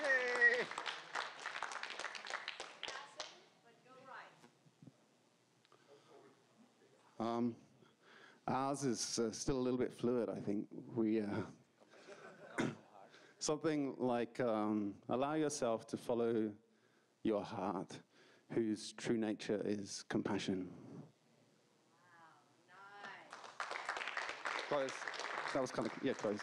Yay! Ours is still a little bit fluid, I think. We something like allow yourself to follow your heart, whose true nature is compassion. Wow, nice. Close. That was kind of, yeah, close.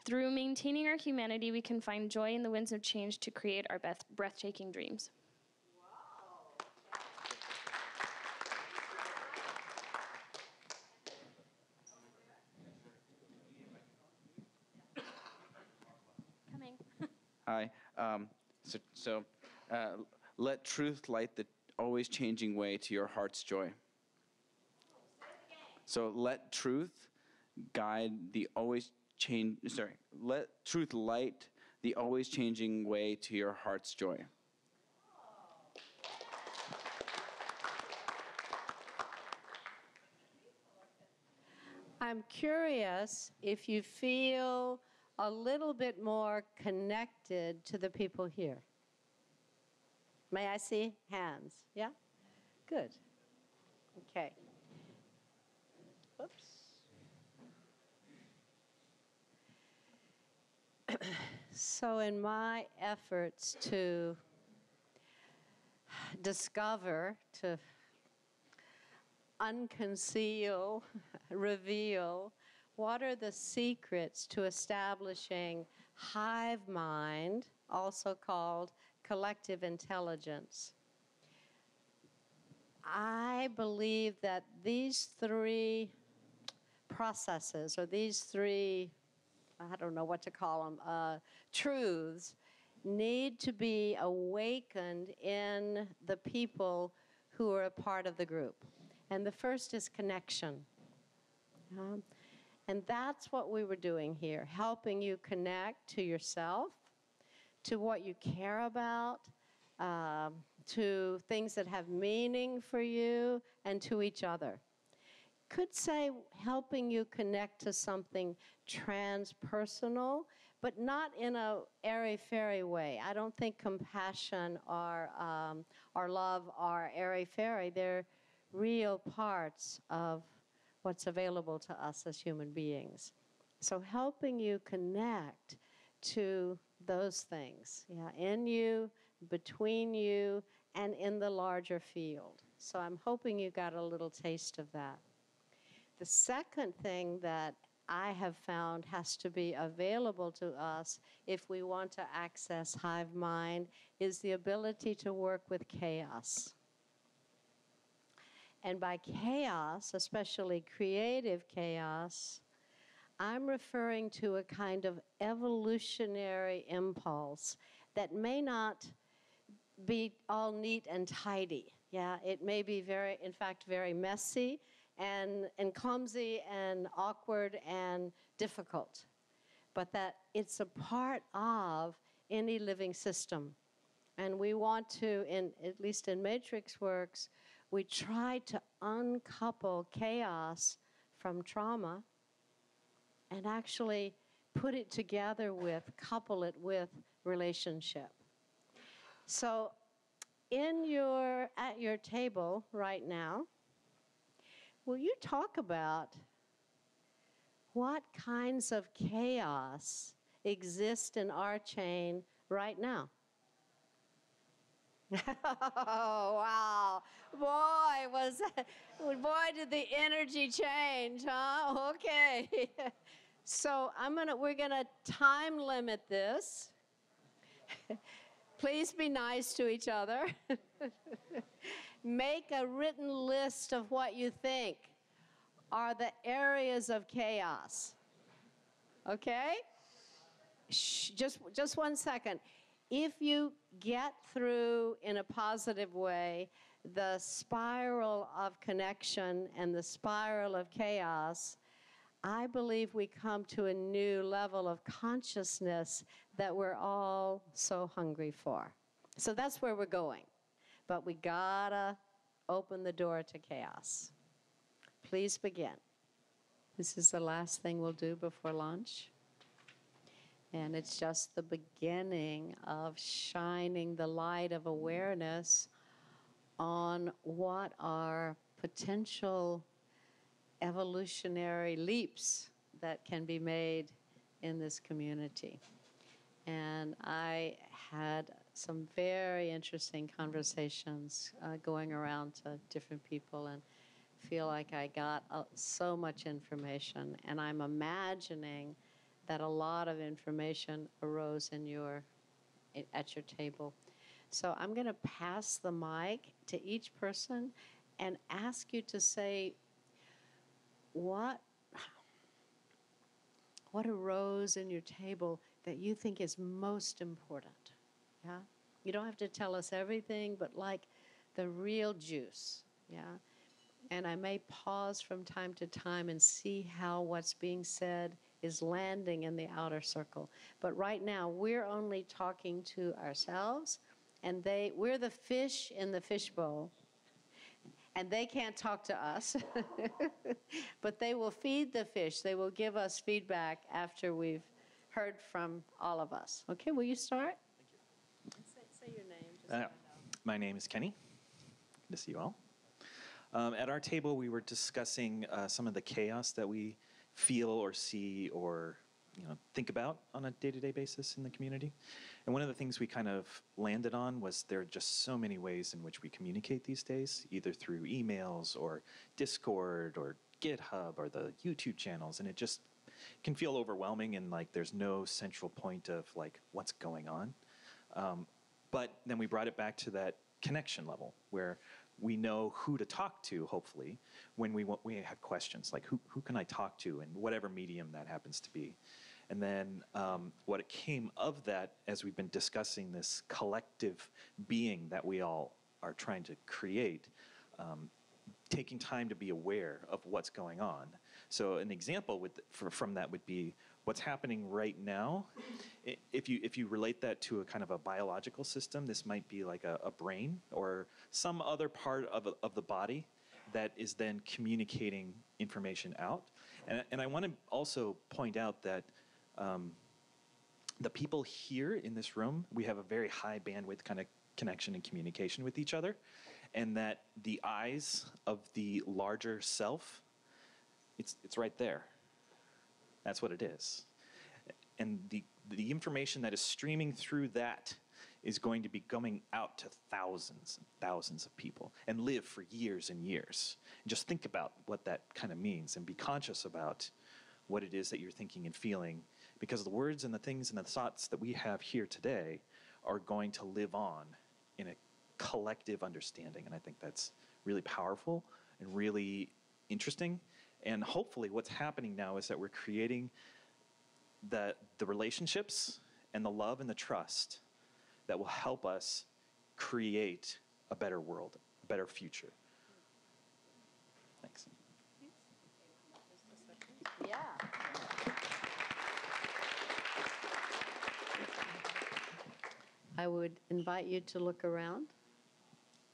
Through maintaining our humanity, we can find joy in the winds of change to create our breathtaking dreams. Coming. Hi. Let truth light the always changing way to your heart's joy. So let truth guide the always change. Sorry. Let truth light the always changing way to your heart's joy. I'm curious if you feel a little bit more connected to the people here. May I see hands? Yeah? Good. Okay. Oops. So in my efforts to discover, to unconceal, reveal, what are the secrets to establishing hive mind, also called collective intelligence? I believe that these three processes, or these three, I don't know what to call them, truths, need to be awakened in the people who are a part of the group. And the first is connection. And that's what we were doing here, helping you connect to yourself, to what you care about, to things that have meaning for you, and to each other. Could say helping you connect to something transpersonal, but not in a airy-fairy way. I don't think compassion or love are airy-fairy. They're real parts of what's available to us as human beings. So helping you connect to those things, in you, between you, and in the larger field. So I'm hoping you got a little taste of that. The second thing that I have found has to be available to us if we want to access hive mind is the ability to work with chaos. And by chaos, especially creative chaos, I'm referring to a kind of evolutionary impulse that may not be all neat and tidy. Yeah, it may be very, in fact, very messy and clumsy and awkward and difficult, but that it's a part of any living system. And we want to, at least in Matrix Works, we try to uncouple chaos from trauma and actually put it together with, couple it with relationship. So at your table right now, will you talk about what kinds of chaos exist in RChain right now? Oh, wow. Boy, did the energy change, huh? Okay. So we're gonna time limit this. Please be nice to each other. Make a written list of what you think are the areas of chaos. Okay? Shh, just 1 second. If you get through in a positive way the spiral of connection and the spiral of chaos, I believe we come to a new level of consciousness that we're all so hungry for. So that's where we're going. But we gotta open the door to chaos. Please begin. This is the last thing we'll do before lunch. And it's just the beginning of shining the light of awareness on what are potential evolutionary leaps that can be made in this community. And I had some very interesting conversations going around to different people, and feel like I got so much information. And I'm imagining that a lot of information arose at your table. So I'm going to pass the mic to each person and ask you to say what arose in your table that you think is most important. Yeah? You don't have to tell us everything, but like the real juice. Yeah? And I may pause from time to time and see how what's being said is landing in the outer circle. But right now, we're only talking to ourselves, and we're the fish in the fishbowl, and they can't talk to us. But they will feed the fish. They will give us feedback after we've heard from all of us. Okay, will you start? Say your name. My name is Kenny. Good to see you all. At our table, we were discussing some of the chaos that we feel or see or think about on a day-to-day basis in the community. And one of the things we kind of landed on was there are just so many ways in which we communicate these days, either through emails or Discord or GitHub or the YouTube channels, and it just can feel overwhelming and like there's no central point of like what's going on. But then we brought it back to that connection level where we know who to talk to, hopefully, when we have questions, like who can I talk to in whatever medium that happens to be. And then what came of that, as we've been discussing this collective being that we all are trying to create, taking time to be aware of what's going on. So an example from that would be what's happening right now. If you relate that to a kind of a biological system, this might be like a brain or some other part of the body that is then communicating information out. And I want to also point out that the people here in this room, we have a very high bandwidth kind of connection and communication with each other, and that the eyes of the larger self, it's right there. That's what it is. And the information that is streaming through that is going to be going out to thousands and thousands of people and live for years and years. And just think about what that kind of means and be conscious about what it is that you're thinking and feeling, because the words and the things and the thoughts that we have here today are going to live on in a collective understanding. And I think that's really powerful and really interesting. And hopefully what's happening now is that we're creating the relationships and the love and the trust that will help us create a better world, a better future. Thanks. Yeah. I would invite you to look around.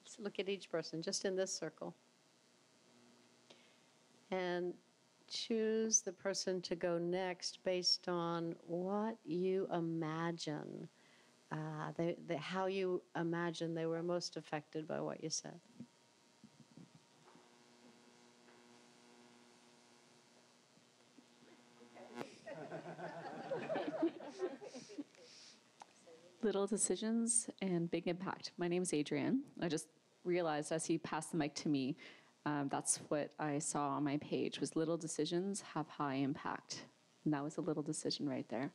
Just look at each person, just in this circle. And choose the person to go next based on what you imagine, how you imagine they were most affected by what you said. Little decisions and big impact. My name is Adrienne. I just realized as he passed the mic to me, that's what I saw on my page, was little decisions have high impact. And that was a little decision right there.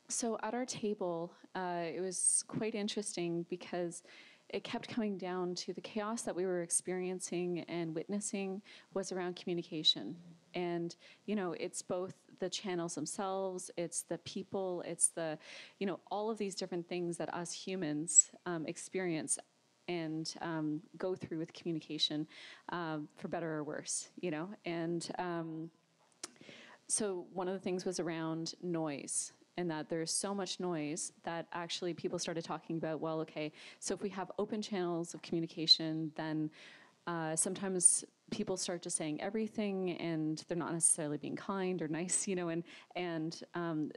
So at our table, it was quite interesting because it kept coming down to the chaos that we were experiencing and witnessing was around communication. And, it's both the channels themselves, it's the people, it's the, all of these different things that us humans experience and go through with communication, for better or worse, And so one of the things was around noise, and that there's so much noise that actually people started talking about, well, okay, so if we have open channels of communication, then sometimes people start just saying everything, and they're not necessarily being kind or nice, and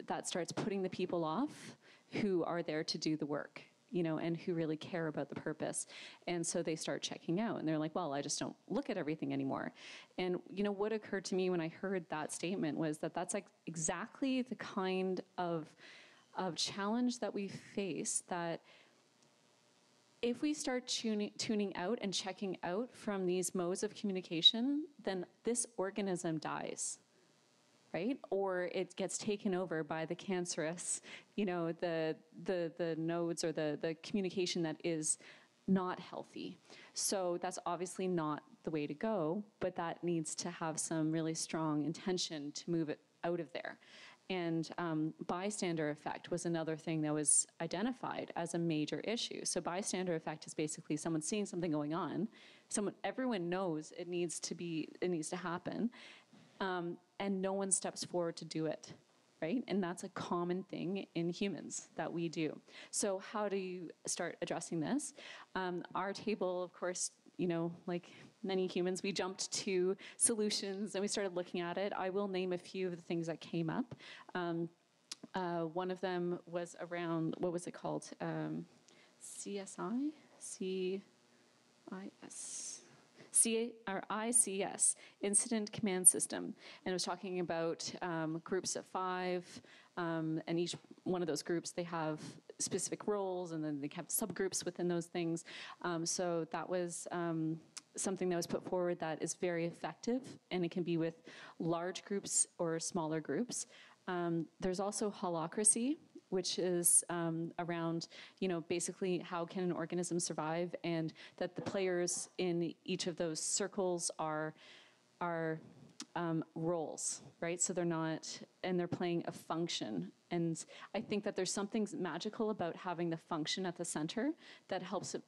that starts putting the people off who are there to do the work, and who really care about the purpose. And so they start checking out, and they're like, well, I just don't look at everything anymore. And what occurred to me when I heard that statement was that that's like exactly the kind of challenge that we face, that if we start tuning out and checking out from these modes of communication, then this organism dies, right? Or it gets taken over by the cancerous, the nodes or the communication that is not healthy. So that's obviously not the way to go, but that needs to have some really strong intention to move it out of there. And bystander effect was another thing that was identified as a major issue. So bystander effect is basically someone seeing something going on, everyone knows it needs to happen, and no one steps forward to do it, right? And that's a common thing in humans that we do. So how do you start addressing this? Our table, of course, like many humans, we jumped to solutions and we started looking at it. I will name a few of the things that came up. One of them was around, what was it called? CSI? ICS, Incident Command System. And it was talking about groups of 5, and each one of those groups, they have specific roles, and then they have subgroups within those things. So that was something that was put forward that is very effective, and it can be with large groups or smaller groups. There's also holacracy, which is around, basically how can an organism survive, and that the players in each of those circles are roles, right? So they're playing a function. And I think that there's something magical about having the function at the center that helps it,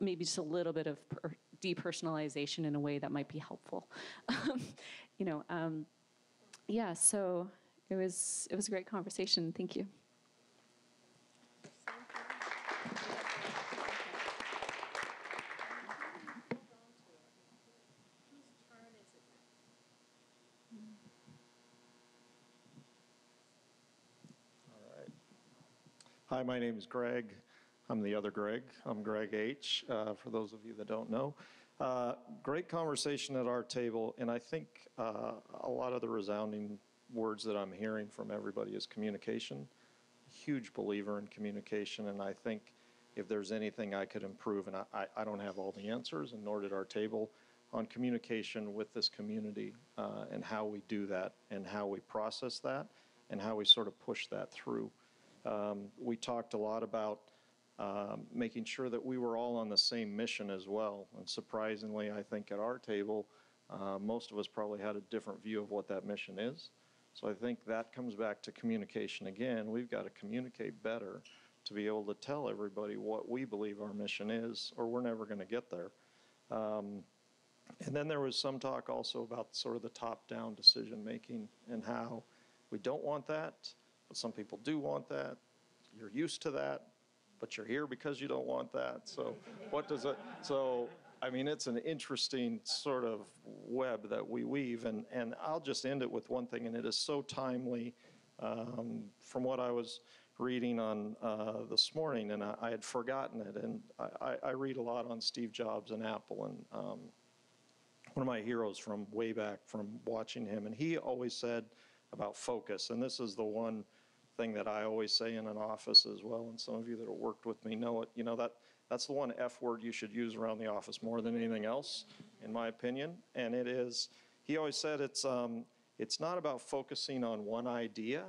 maybe just a little bit of depersonalization in a way that might be helpful. Yeah, so it was a great conversation. Thank you. Hi, my name is Greg. I'm the other Greg. I'm Greg H., for those of you that don't know. Great conversation at our table, and I think a lot of the resounding words that I'm hearing from everybody is communication. Huge believer in communication, and I think if there's anything I could improve, and I don't have all the answers, and nor did our table, on communication with this community, and how we do that, and how we process that, and how we sort of push that through. We talked a lot about making sure that we were all on the same mission as well. And surprisingly, I think at our table, most of us probably had a different view of what that mission is. So I think that comes back to communication again. We've got to communicate better to be able to tell everybody what we believe our mission is, or we're never going to get there. And then there was some talk also about sort of the top-down decision-making and how we don't want that, but some people do want that. You're used to that, but you're here because you don't want that. So what does it, so, I mean, it's an interesting sort of web that we weave, and I'll just end it with one thing, and it is so timely from what I was reading on this morning, and I had forgotten it, and I read a lot on Steve Jobs and Apple, and one of my heroes from way back from watching him, and he always said about focus, and this is the one thing that I always say in an office as well, and some of you that have worked with me know it, that's the one F word you should use around the office more than anything else, in my opinion, and it is, he always said it's not about focusing on one idea,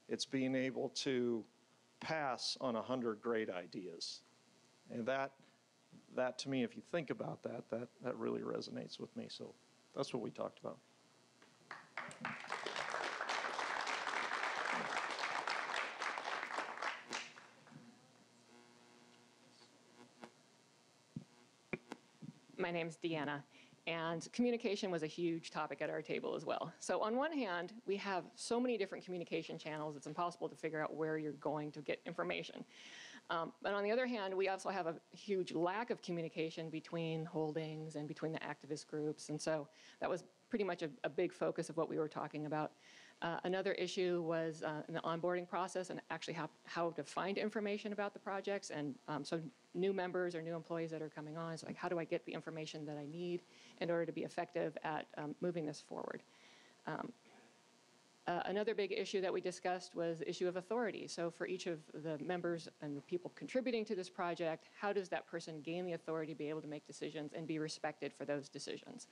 it's being able to pass on 100 great ideas. And that to me, if you think about that really resonates with me, so that's what we talked about. My name's Deanna, And communication was a huge topic at our table as well. So on one hand, we have so many different communication channels, it's impossible to figure out where you're going to get information. But on the other hand, we also have a huge lack of communication between holdings and between the activist groups. And so that was pretty much a big focus of what we were talking about. Another issue was in the onboarding process and actually how to find information about the projects. And so new members or new employees that are coming on, it's like, how do I get the information that I need in order to be effective at moving this forward? Another big issue that we discussed was the issue of authority. So for each of the members and the people contributing to this project, how does that person gain the authority to be able to make decisions and be respected for those decisions?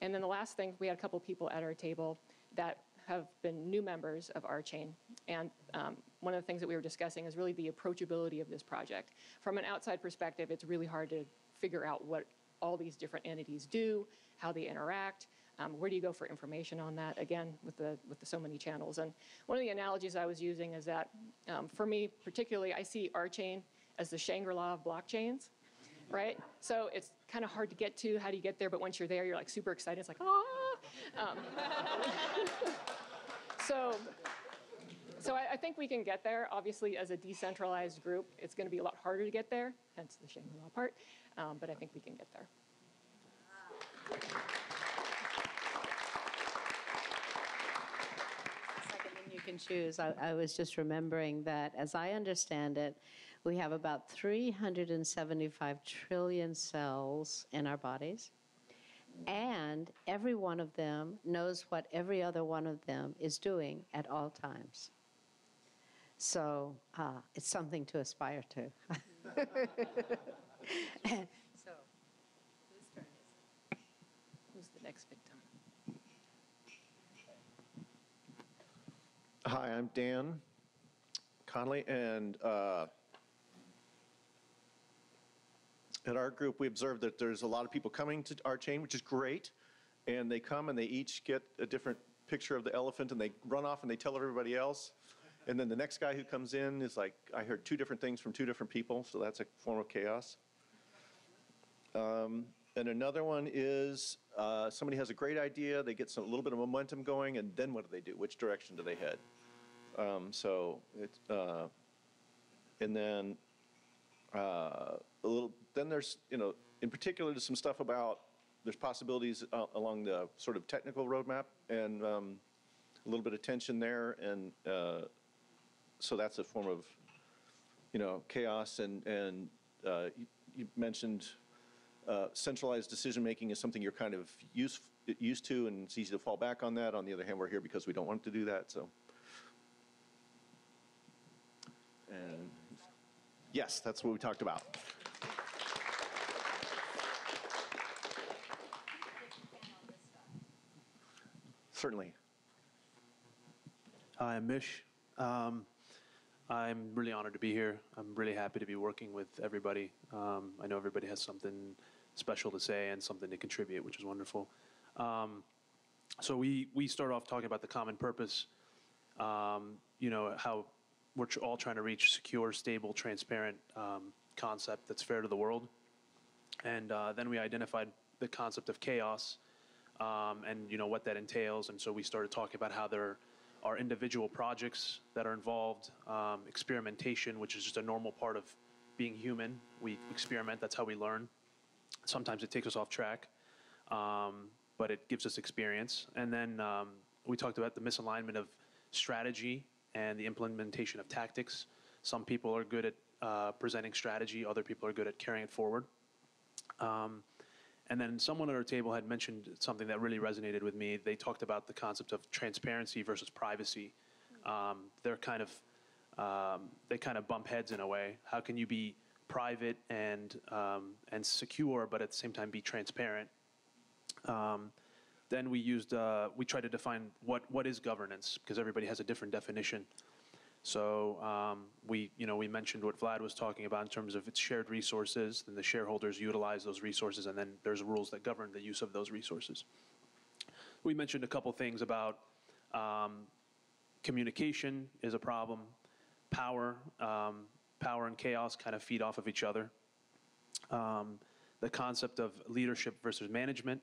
And then the last thing, we had a couple people at our table that have been new members of RChain. And one of the things that we were discussing is really the approachability of this project. From an outside perspective, it's really hard to figure out what all these different entities do, how they interact. Where do you go for information on that? Again, with the so many channels. And one of the analogies I was using is that, for me particularly, I see RChain as the Shangri-La of blockchains, right? So it's kind of hard to get to. How do you get there? But once you're there, you're like super excited. It's like, ah! So I think we can get there. Obviously, as a decentralized group, it's going to be a lot harder to get there, hence the Shangri-La part. But I think we can get there. Second thing you can choose. I was just remembering that, as I understand it, we have about 375 trillion cells in our bodies. And every one of them knows what every other one of them is doing at all times. So it's something to aspire to. So, whose turn is it? Who's the next victim? Hi, I'm Dan Conley, and at our group, we observed that there's a lot of people coming to RChain, which is great, and they come and they each get a different picture of the elephant, and they run off and they tell everybody else. And then the next guy who comes in is like, I heard two different things from two different people, so that's a form of chaos. And another one is somebody has a great idea, they get a little bit of momentum going, and then what do they do? Which direction do they head? And then then there's, in particular, there's some stuff about, there's possibilities along the sort of technical roadmap, and a little bit of tension there, and so that's a form of, chaos, and you mentioned centralized decision-making is something you're kind of used to, and it's easy to fall back on that. On the other hand, we're here because we don't want to do that, so. And yes, that's what we talked about. Certainly. Hi, I'm Mish. I'm really honored to be here. I'm really happy to be working with everybody. I know everybody has something special to say and something to contribute, which is wonderful. So we start off talking about the common purpose, how we're all trying to reach secure, stable, transparent concept that's fair to the world. And then we identified the concept of chaos and what that entails. And so we started talking about how there are individual projects that are involved, experimentation, which is just a normal part of being human. We experiment, that's how we learn. Sometimes it takes us off track, but it gives us experience. And then we talked about the misalignment of strategy and the implementation of tactics. Some people are good at presenting strategy, other people are good at carrying it forward. And then someone at our table had mentioned something that really resonated with me. They talked about the concept of transparency versus privacy. They kind of bump heads in a way. How can you be private and secure, but at the same time be transparent? Then we tried to define what is governance, because everybody has a different definition. So we mentioned what Vlad was talking about in terms of its shared resources, and the shareholders utilize those resources, and then there's rules that govern the use of those resources. We mentioned a couple things about communication is a problem, power and chaos kind of feed off of each other. the concept of leadership versus management.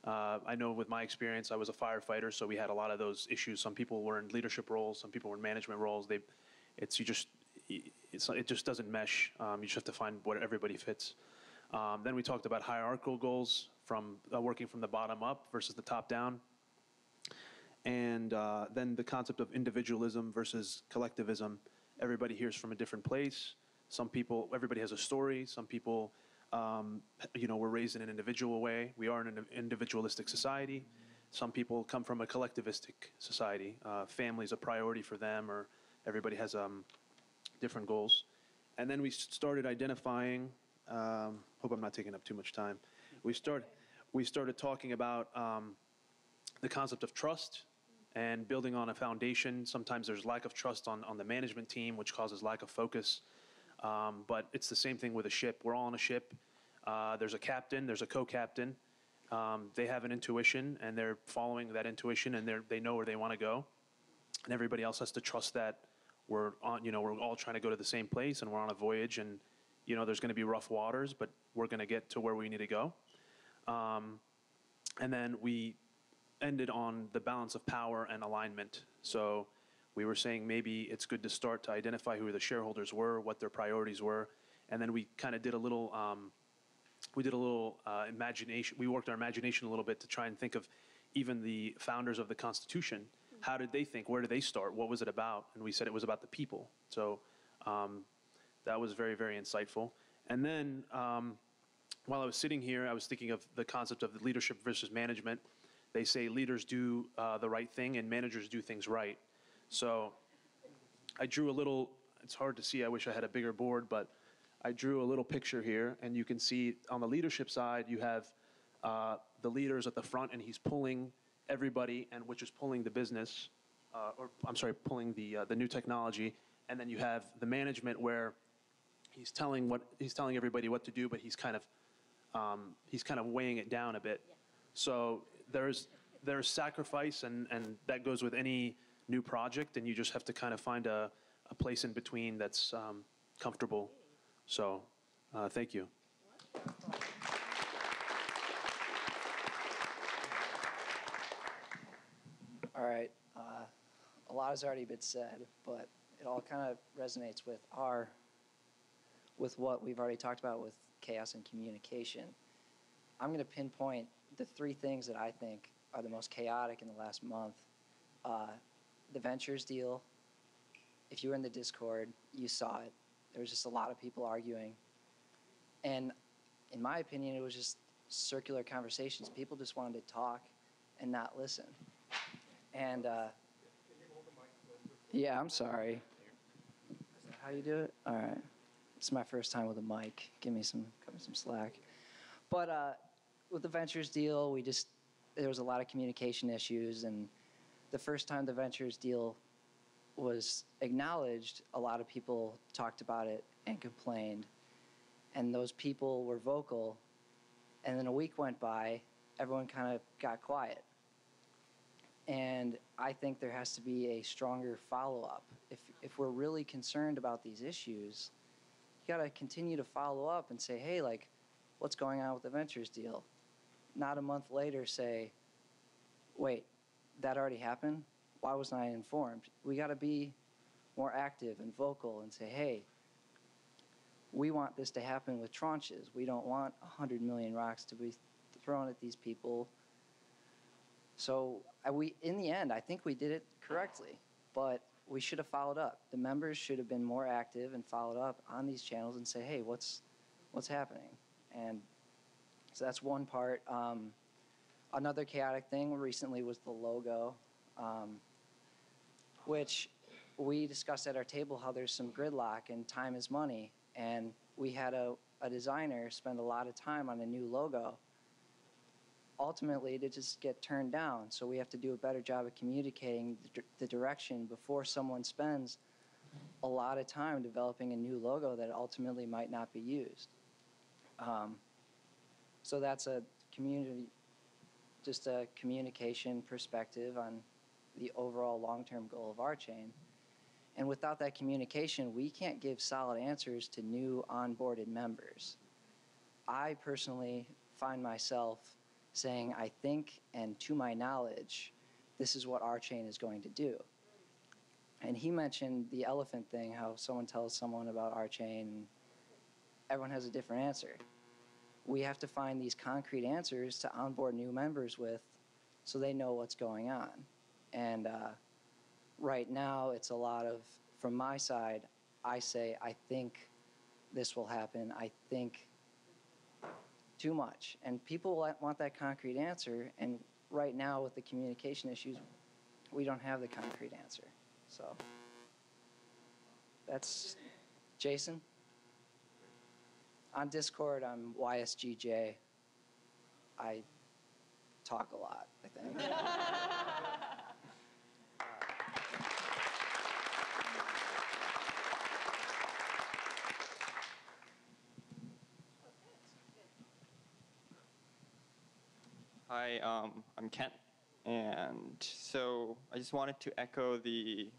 I know with my experience, I was a firefighter, so we had a lot of those issues. Some people were in leadership roles, some people were in management roles. It just doesn't mesh. You just have to find what everybody fits. Then we talked about hierarchical goals from working from the bottom up versus the top down. And then the concept of individualism versus collectivism. Everybody hears from a different place. Everybody has a story. Some people, were raised in an individual way. We are in an individualistic society. Some people come from a collectivistic society. Family is a priority for them, or everybody has different goals. And then we started identifying, hope I'm not taking up too much time. We started talking about the concept of trust and building on a foundation. Sometimes there's lack of trust on the management team, which causes lack of focus. But it's the same thing with a ship. We're all on a ship. There's a captain, there's a co-captain. They have an intuition, and they're following that intuition, and they know where they want to go. And everybody else has to trust that we're all trying to go to the same place, and we're on a voyage, and there's going to be rough waters, but we're going to get to where we need to go. And then we ended on the balance of power and alignment. So we were saying maybe it's good to start to identify who the shareholders were, what their priorities were, and then we kind of did a little imagination. We worked our imagination a little bit to try and think of even the founders of the Constitution. How did they think? Where did they start? What was it about? And we said it was about the people. So that was very, very insightful. And then while I was sitting here, I was thinking of the concept of leadership versus management. They say leaders do the right thing and managers do things right. So I drew a little, it's hard to see, I wish I had a bigger board, but I drew a little picture here, and you can see on the leadership side, you have the leaders at the front, and he's pulling everybody, and which is pulling the business, pulling the new technology, and then you have the management where he's telling everybody what to do, but he's kind of weighing it down a bit. Yeah. So there's sacrifice, and that goes with any new project, and you just have to kind of find a place in between that's comfortable. So thank you. All right. A lot has already been said, but it all kind of resonates with what we've already talked about with chaos and communication. I'm going to pinpoint the three things that I think are the most chaotic in the last month. The ventures deal. If you were in the Discord, you saw it. There was just a lot of people arguing. And in my opinion, it was just circular conversations. People just wanted to talk and not listen. And yeah, I'm sorry. Is that how you do it? All right. It's my first time with a mic. Cut me some slack. But with the ventures deal, there was a lot of communication issues. And the first time the ventures deal was acknowledged, a lot of people talked about it and complained. And those people were vocal. And then a week went by, everyone kind of got quiet. And I think there has to be a stronger follow-up. If we're really concerned about these issues, you got to continue to follow up and say, hey, what's going on with the ventures deal? Not a month later say, wait, that already happened? Why wasn't I informed? We got to be more active and vocal and say, hey, we want this to happen with tranches. We don't want 100 million rocks to be thrown at these people. So in the end, I think we did it correctly, but we should have followed up. The members should have been more active and followed up on these channels and say, hey, what's happening? And so that's one part. Another chaotic thing recently was the logo, which we discussed at our table how there's some gridlock and time is money. And we had a designer spend a lot of time on a new logo. Ultimately, to just get turned down. So we have to do a better job of communicating the direction before someone spends a lot of time developing a new logo that ultimately might not be used. So that's a communication perspective on the overall long-term goal of RChain. And without that communication, we can't give solid answers to new onboarded members. I personally find myself saying, I think, and to my knowledge, this is what RChain is going to do. And he mentioned the elephant thing, how someone tells someone about RChain, and everyone has a different answer. We have to find these concrete answers to onboard new members with so they know what's going on. And right now, it's a lot of, from my side, I say, I think this will happen. I think too much. And people want that concrete answer. And right now, with the communication issues, we don't have the concrete answer. So that's Jason. On Discord, I'm YSGJ. I talk a lot, I think. Hi, I'm Kent, and so I just wanted to echo the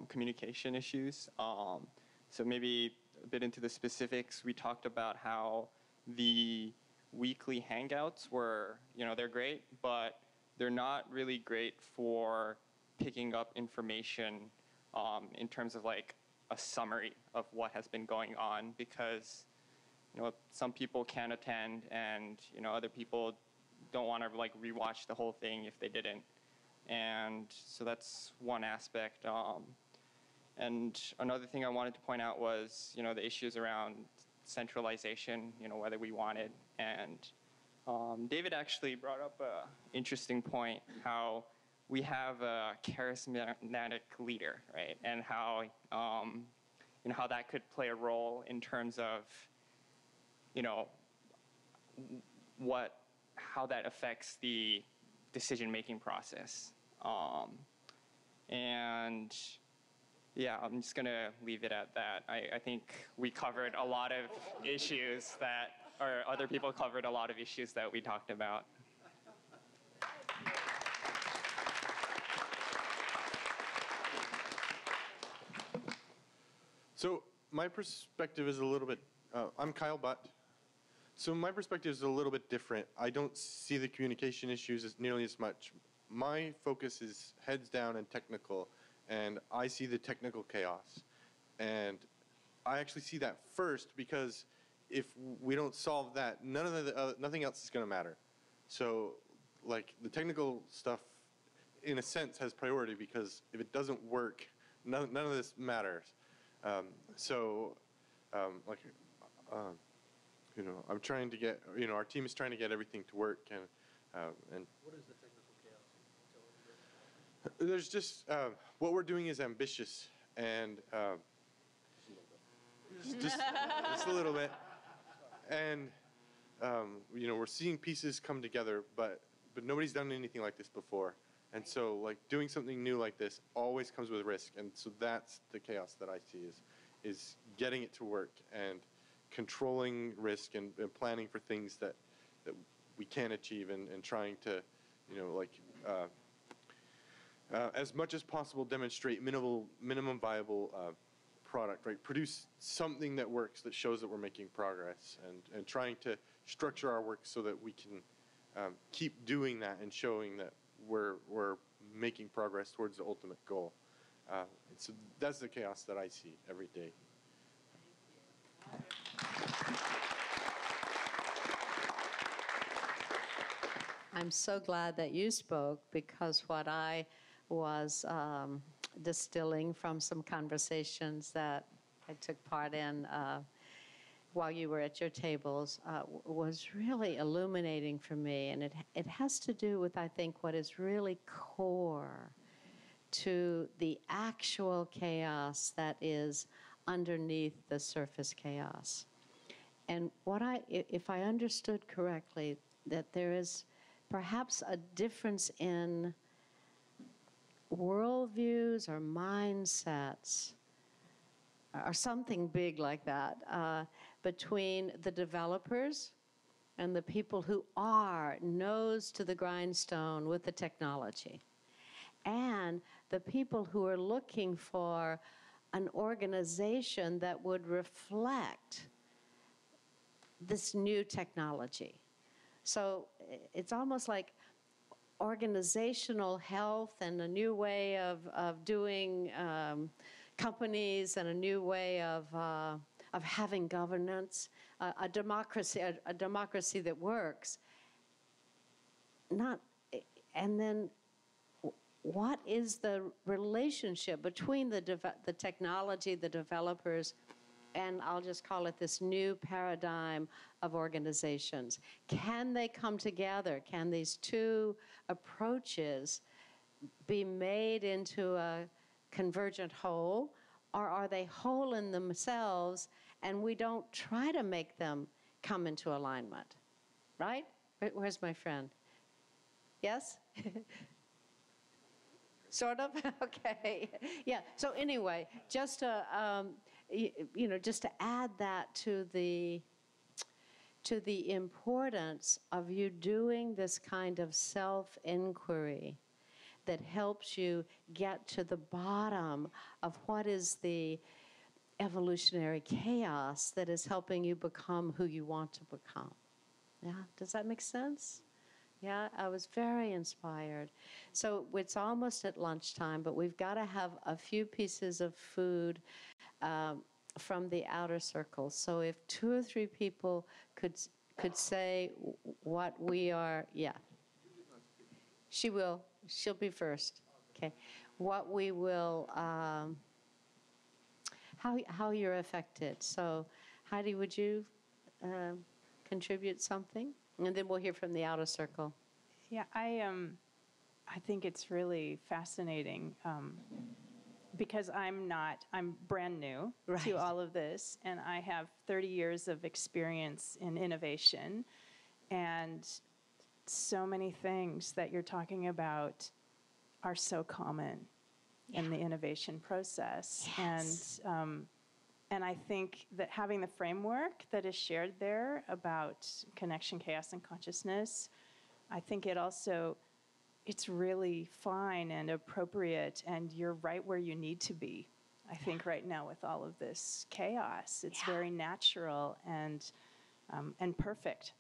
communication issues. So maybe a bit into the specifics, we talked about how the weekly hangouts were, they're great, but they're not really great for picking up information in terms of like a summary of what has been going on, because some people can attend and other people don't want to like rewatch the whole thing if they didn't. And so that's one aspect. And another thing I wanted to point out was, the issues around centralization, whether we wanted. And David actually brought up an interesting point, how we have a charismatic leader, right? And how, how that could play a role in terms of, how that affects the decision-making process. And yeah, I'm just gonna leave it at that. I think we covered a lot of issues that, or other people covered a lot of issues that we talked about. So my perspective is a little bit, I'm Kyle Butt. So my perspective is a little bit different. I don't see the communication issues as nearly as much. My focus is heads down and technical, and I see the technical chaos. And I actually see that first, because if we don't solve that, nothing else is going to matter. So like the technical stuff, in a sense, has priority, because if it doesn't work, none of this matters. I'm trying to get, our team is trying to get everything to work, and What is the technical chaos? there's just, what we're doing is ambitious, and just a little bit, and we're seeing pieces come together, but nobody's done anything like this before, and so like doing something new like this always comes with risk, and so that's the chaos that I see is getting it to work and controlling risk and planning for things that we can achieve, and trying to, as much as possible demonstrate minimum viable product, right? Produce something that works, that shows that we're making progress, and trying to structure our work so that we can keep doing that and showing that we're making progress towards the ultimate goal. And so that's the chaos that I see every day. I'm so glad that you spoke, because what I was distilling from some conversations that I took part in while you were at your tables was really illuminating for me. And it has to do with, I think, what is really core to the actual chaos that is underneath the surface chaos. And if I understood correctly, that there is perhaps a difference in worldviews or mindsets, or something big like that, between the developers and the people who are nose to the grindstone with the technology, and the people who are looking for an organization that would reflect this new technology. So it's almost like organizational health and a new way of doing companies and a new way of having governance, a democracy that works. And then what is the relationship between the technology, the developers, and I'll just call it this new paradigm of organizations? Can they come together? Can these two approaches be made into a convergent whole, or are they whole in themselves and we don't try to make them come into alignment? Right? Where's my friend? Yes? Sort of? Okay. Yeah. So anyway, just to, just to add that to the importance of you doing this kind of self-inquiry that helps you get to the bottom of what is the evolutionary chaos that is helping you become who you want to become. Yeah? Does that make sense? Yeah, I was very inspired. So it's almost at lunchtime, but we've got to have a few pieces of food from the outer circle. So if 2 or 3 people could say what we are, yeah. She will. She'll be first. Okay. What we will, how you're affected. So Heidi, would you contribute something? And then we'll hear from the outer circle. Yeah, I think it's really fascinating because I'm brand new to all of this, and I have 30 years of experience in innovation, and so many things that you're talking about are so common in the innovation process. Yes. And I think that having the framework that is shared there about connection, chaos, and consciousness, I think it's really fine and appropriate, and you're right where you need to be, I think, right now with all of this chaos. It's very natural and perfect,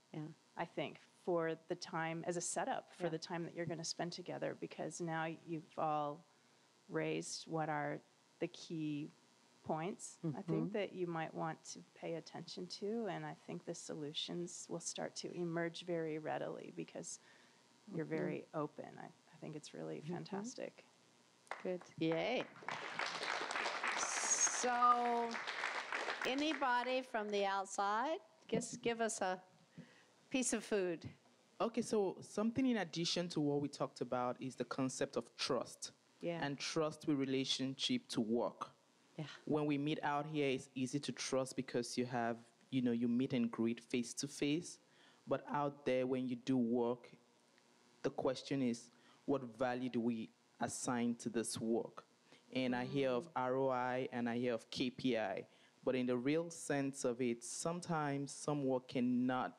I think, for the time, as a setup for the time that you're going to spend together, because now you've all raised what are the key points, I think, that you might want to pay attention to, and I think the solutions will start to emerge very readily because you're very open. I think it's really fantastic. Good. Yay. So, anybody from the outside, just give us a piece of food. Okay, so something in addition to what we talked about is the concept of trust. Yeah. And trust with relationship to work. Yeah. When we meet out here, it's easy to trust because you meet and greet face to face. But out there, when you do work, the question is, what value do we assign to this work? And I hear of ROI and I hear of KPI. But in the real sense of it, sometimes some work cannot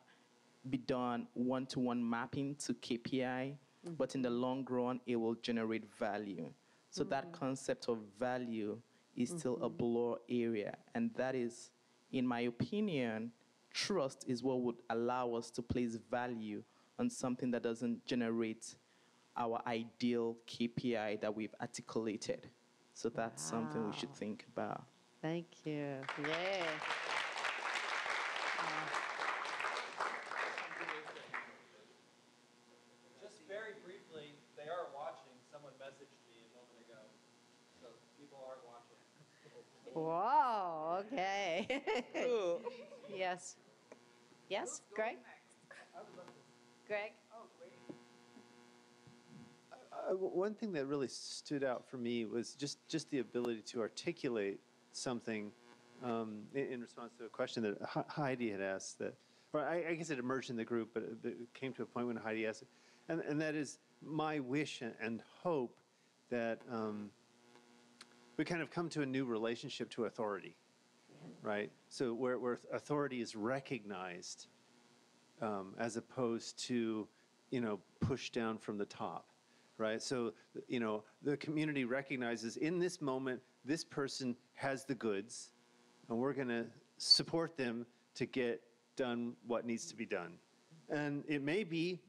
be done one-to-one mapping to KPI, but in the long run, it will generate value. So that concept of value is still a blur area. And that is, in my opinion, trust is what would allow us to place value on something that doesn't generate our ideal KPI that we've articulated. So that's something we should think about. Thank you. Yay. Just very briefly, they are watching. Someone messaged me a moment ago. So people are watching. Whoa, okay. Yes. Yes, Greg? Greg? One thing that really stood out for me was just the ability to articulate something in response to a question that Heidi had asked. Or I guess it emerged in the group, but it came to a point when Heidi asked it. And that is my wish and hope that we kind of come to a new relationship to authority, right? So where authority is recognized as opposed to, pushed down from the top. Right, so the community recognizes in this moment this person has the goods, and we're going to support them to get done what needs to be done. And it may be,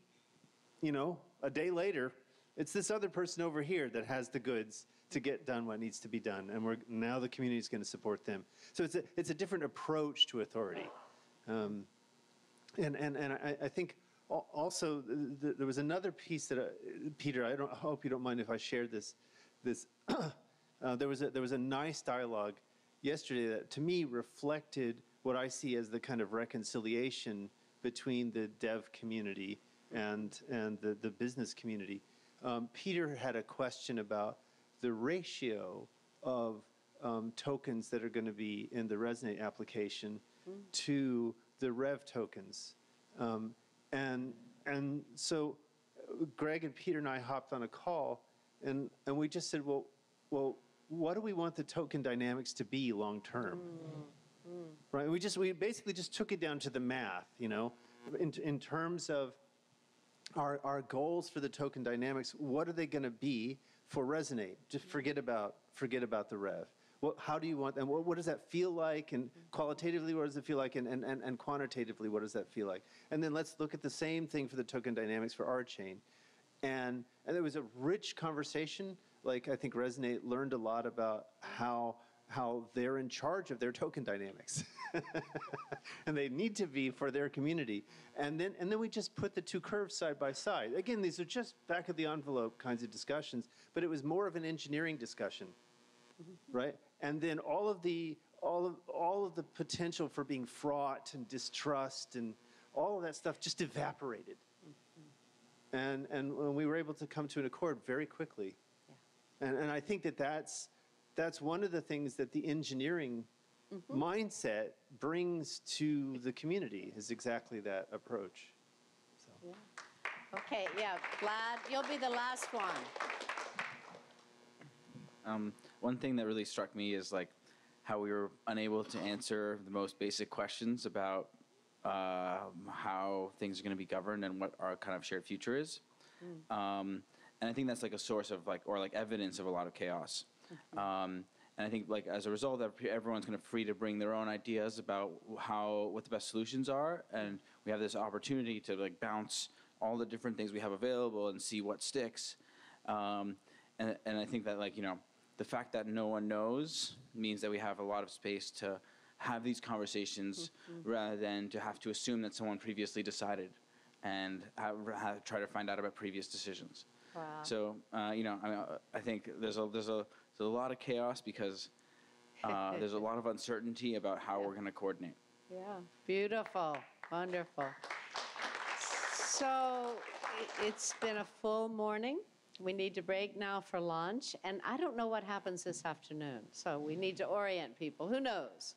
a day later, it's this other person over here that has the goods to get done what needs to be done. And now the community is going to support them. So it's a different approach to authority. And I think also there was another piece that, Peter, I hope you don't mind if I share this. There was a nice dialogue yesterday that to me reflected what I see as the kind of reconciliation between the dev community and the business community. Peter had a question about the ratio of tokens that are going to be in the Resonate application to the Rev tokens. And so Greg and Peter and I hopped on a call, and we just said, well, what do we want the token dynamics to be long term? Right? We basically just took it down to the math, in terms of our goals for the token dynamics. What are they going to be for Resonate? Just forget about the Rev. How do you want, and what does that feel like? And qualitatively, what does it feel like? And quantitatively, what does that feel like? And then let's look at the same thing for the token dynamics for RChain. And there was a rich conversation. Like, I think Resonate learned a lot about how they're in charge of their token dynamics. And they need to be for their community. And then we just put the two curves side by side. Again, these are just back of the envelope kinds of discussions, but it was more of an engineering discussion, right? And then all of the potential for being fraught and distrust and all of that stuff just evaporated. And we were able to come to an accord very quickly. And I think that's one of the things that the engineering mindset brings to the community, is exactly that approach. So. Yeah. Okay, yeah, Vlad, you'll be the last one. One thing that really struck me is like how we were unable to answer the most basic questions about how things are going to be governed and what our kind of shared future is. And I think that's like a source of or evidence of a lot of chaos. And I think as a result, everyone's kind of free to bring their own ideas about what the best solutions are, and we have this opportunity to bounce all the different things we have available and see what sticks. And I think that the fact that no one knows means that we have a lot of space to have these conversations rather than to have to assume that someone previously decided and try to find out about previous decisions. Wow. So I think there's a lot of chaos because there's a lot of uncertainty about how we're going to coordinate. Yeah, beautiful, wonderful. So it's been a full morning. We need to break now for lunch, and I don't know what happens this afternoon, so we need to orient people. Who knows?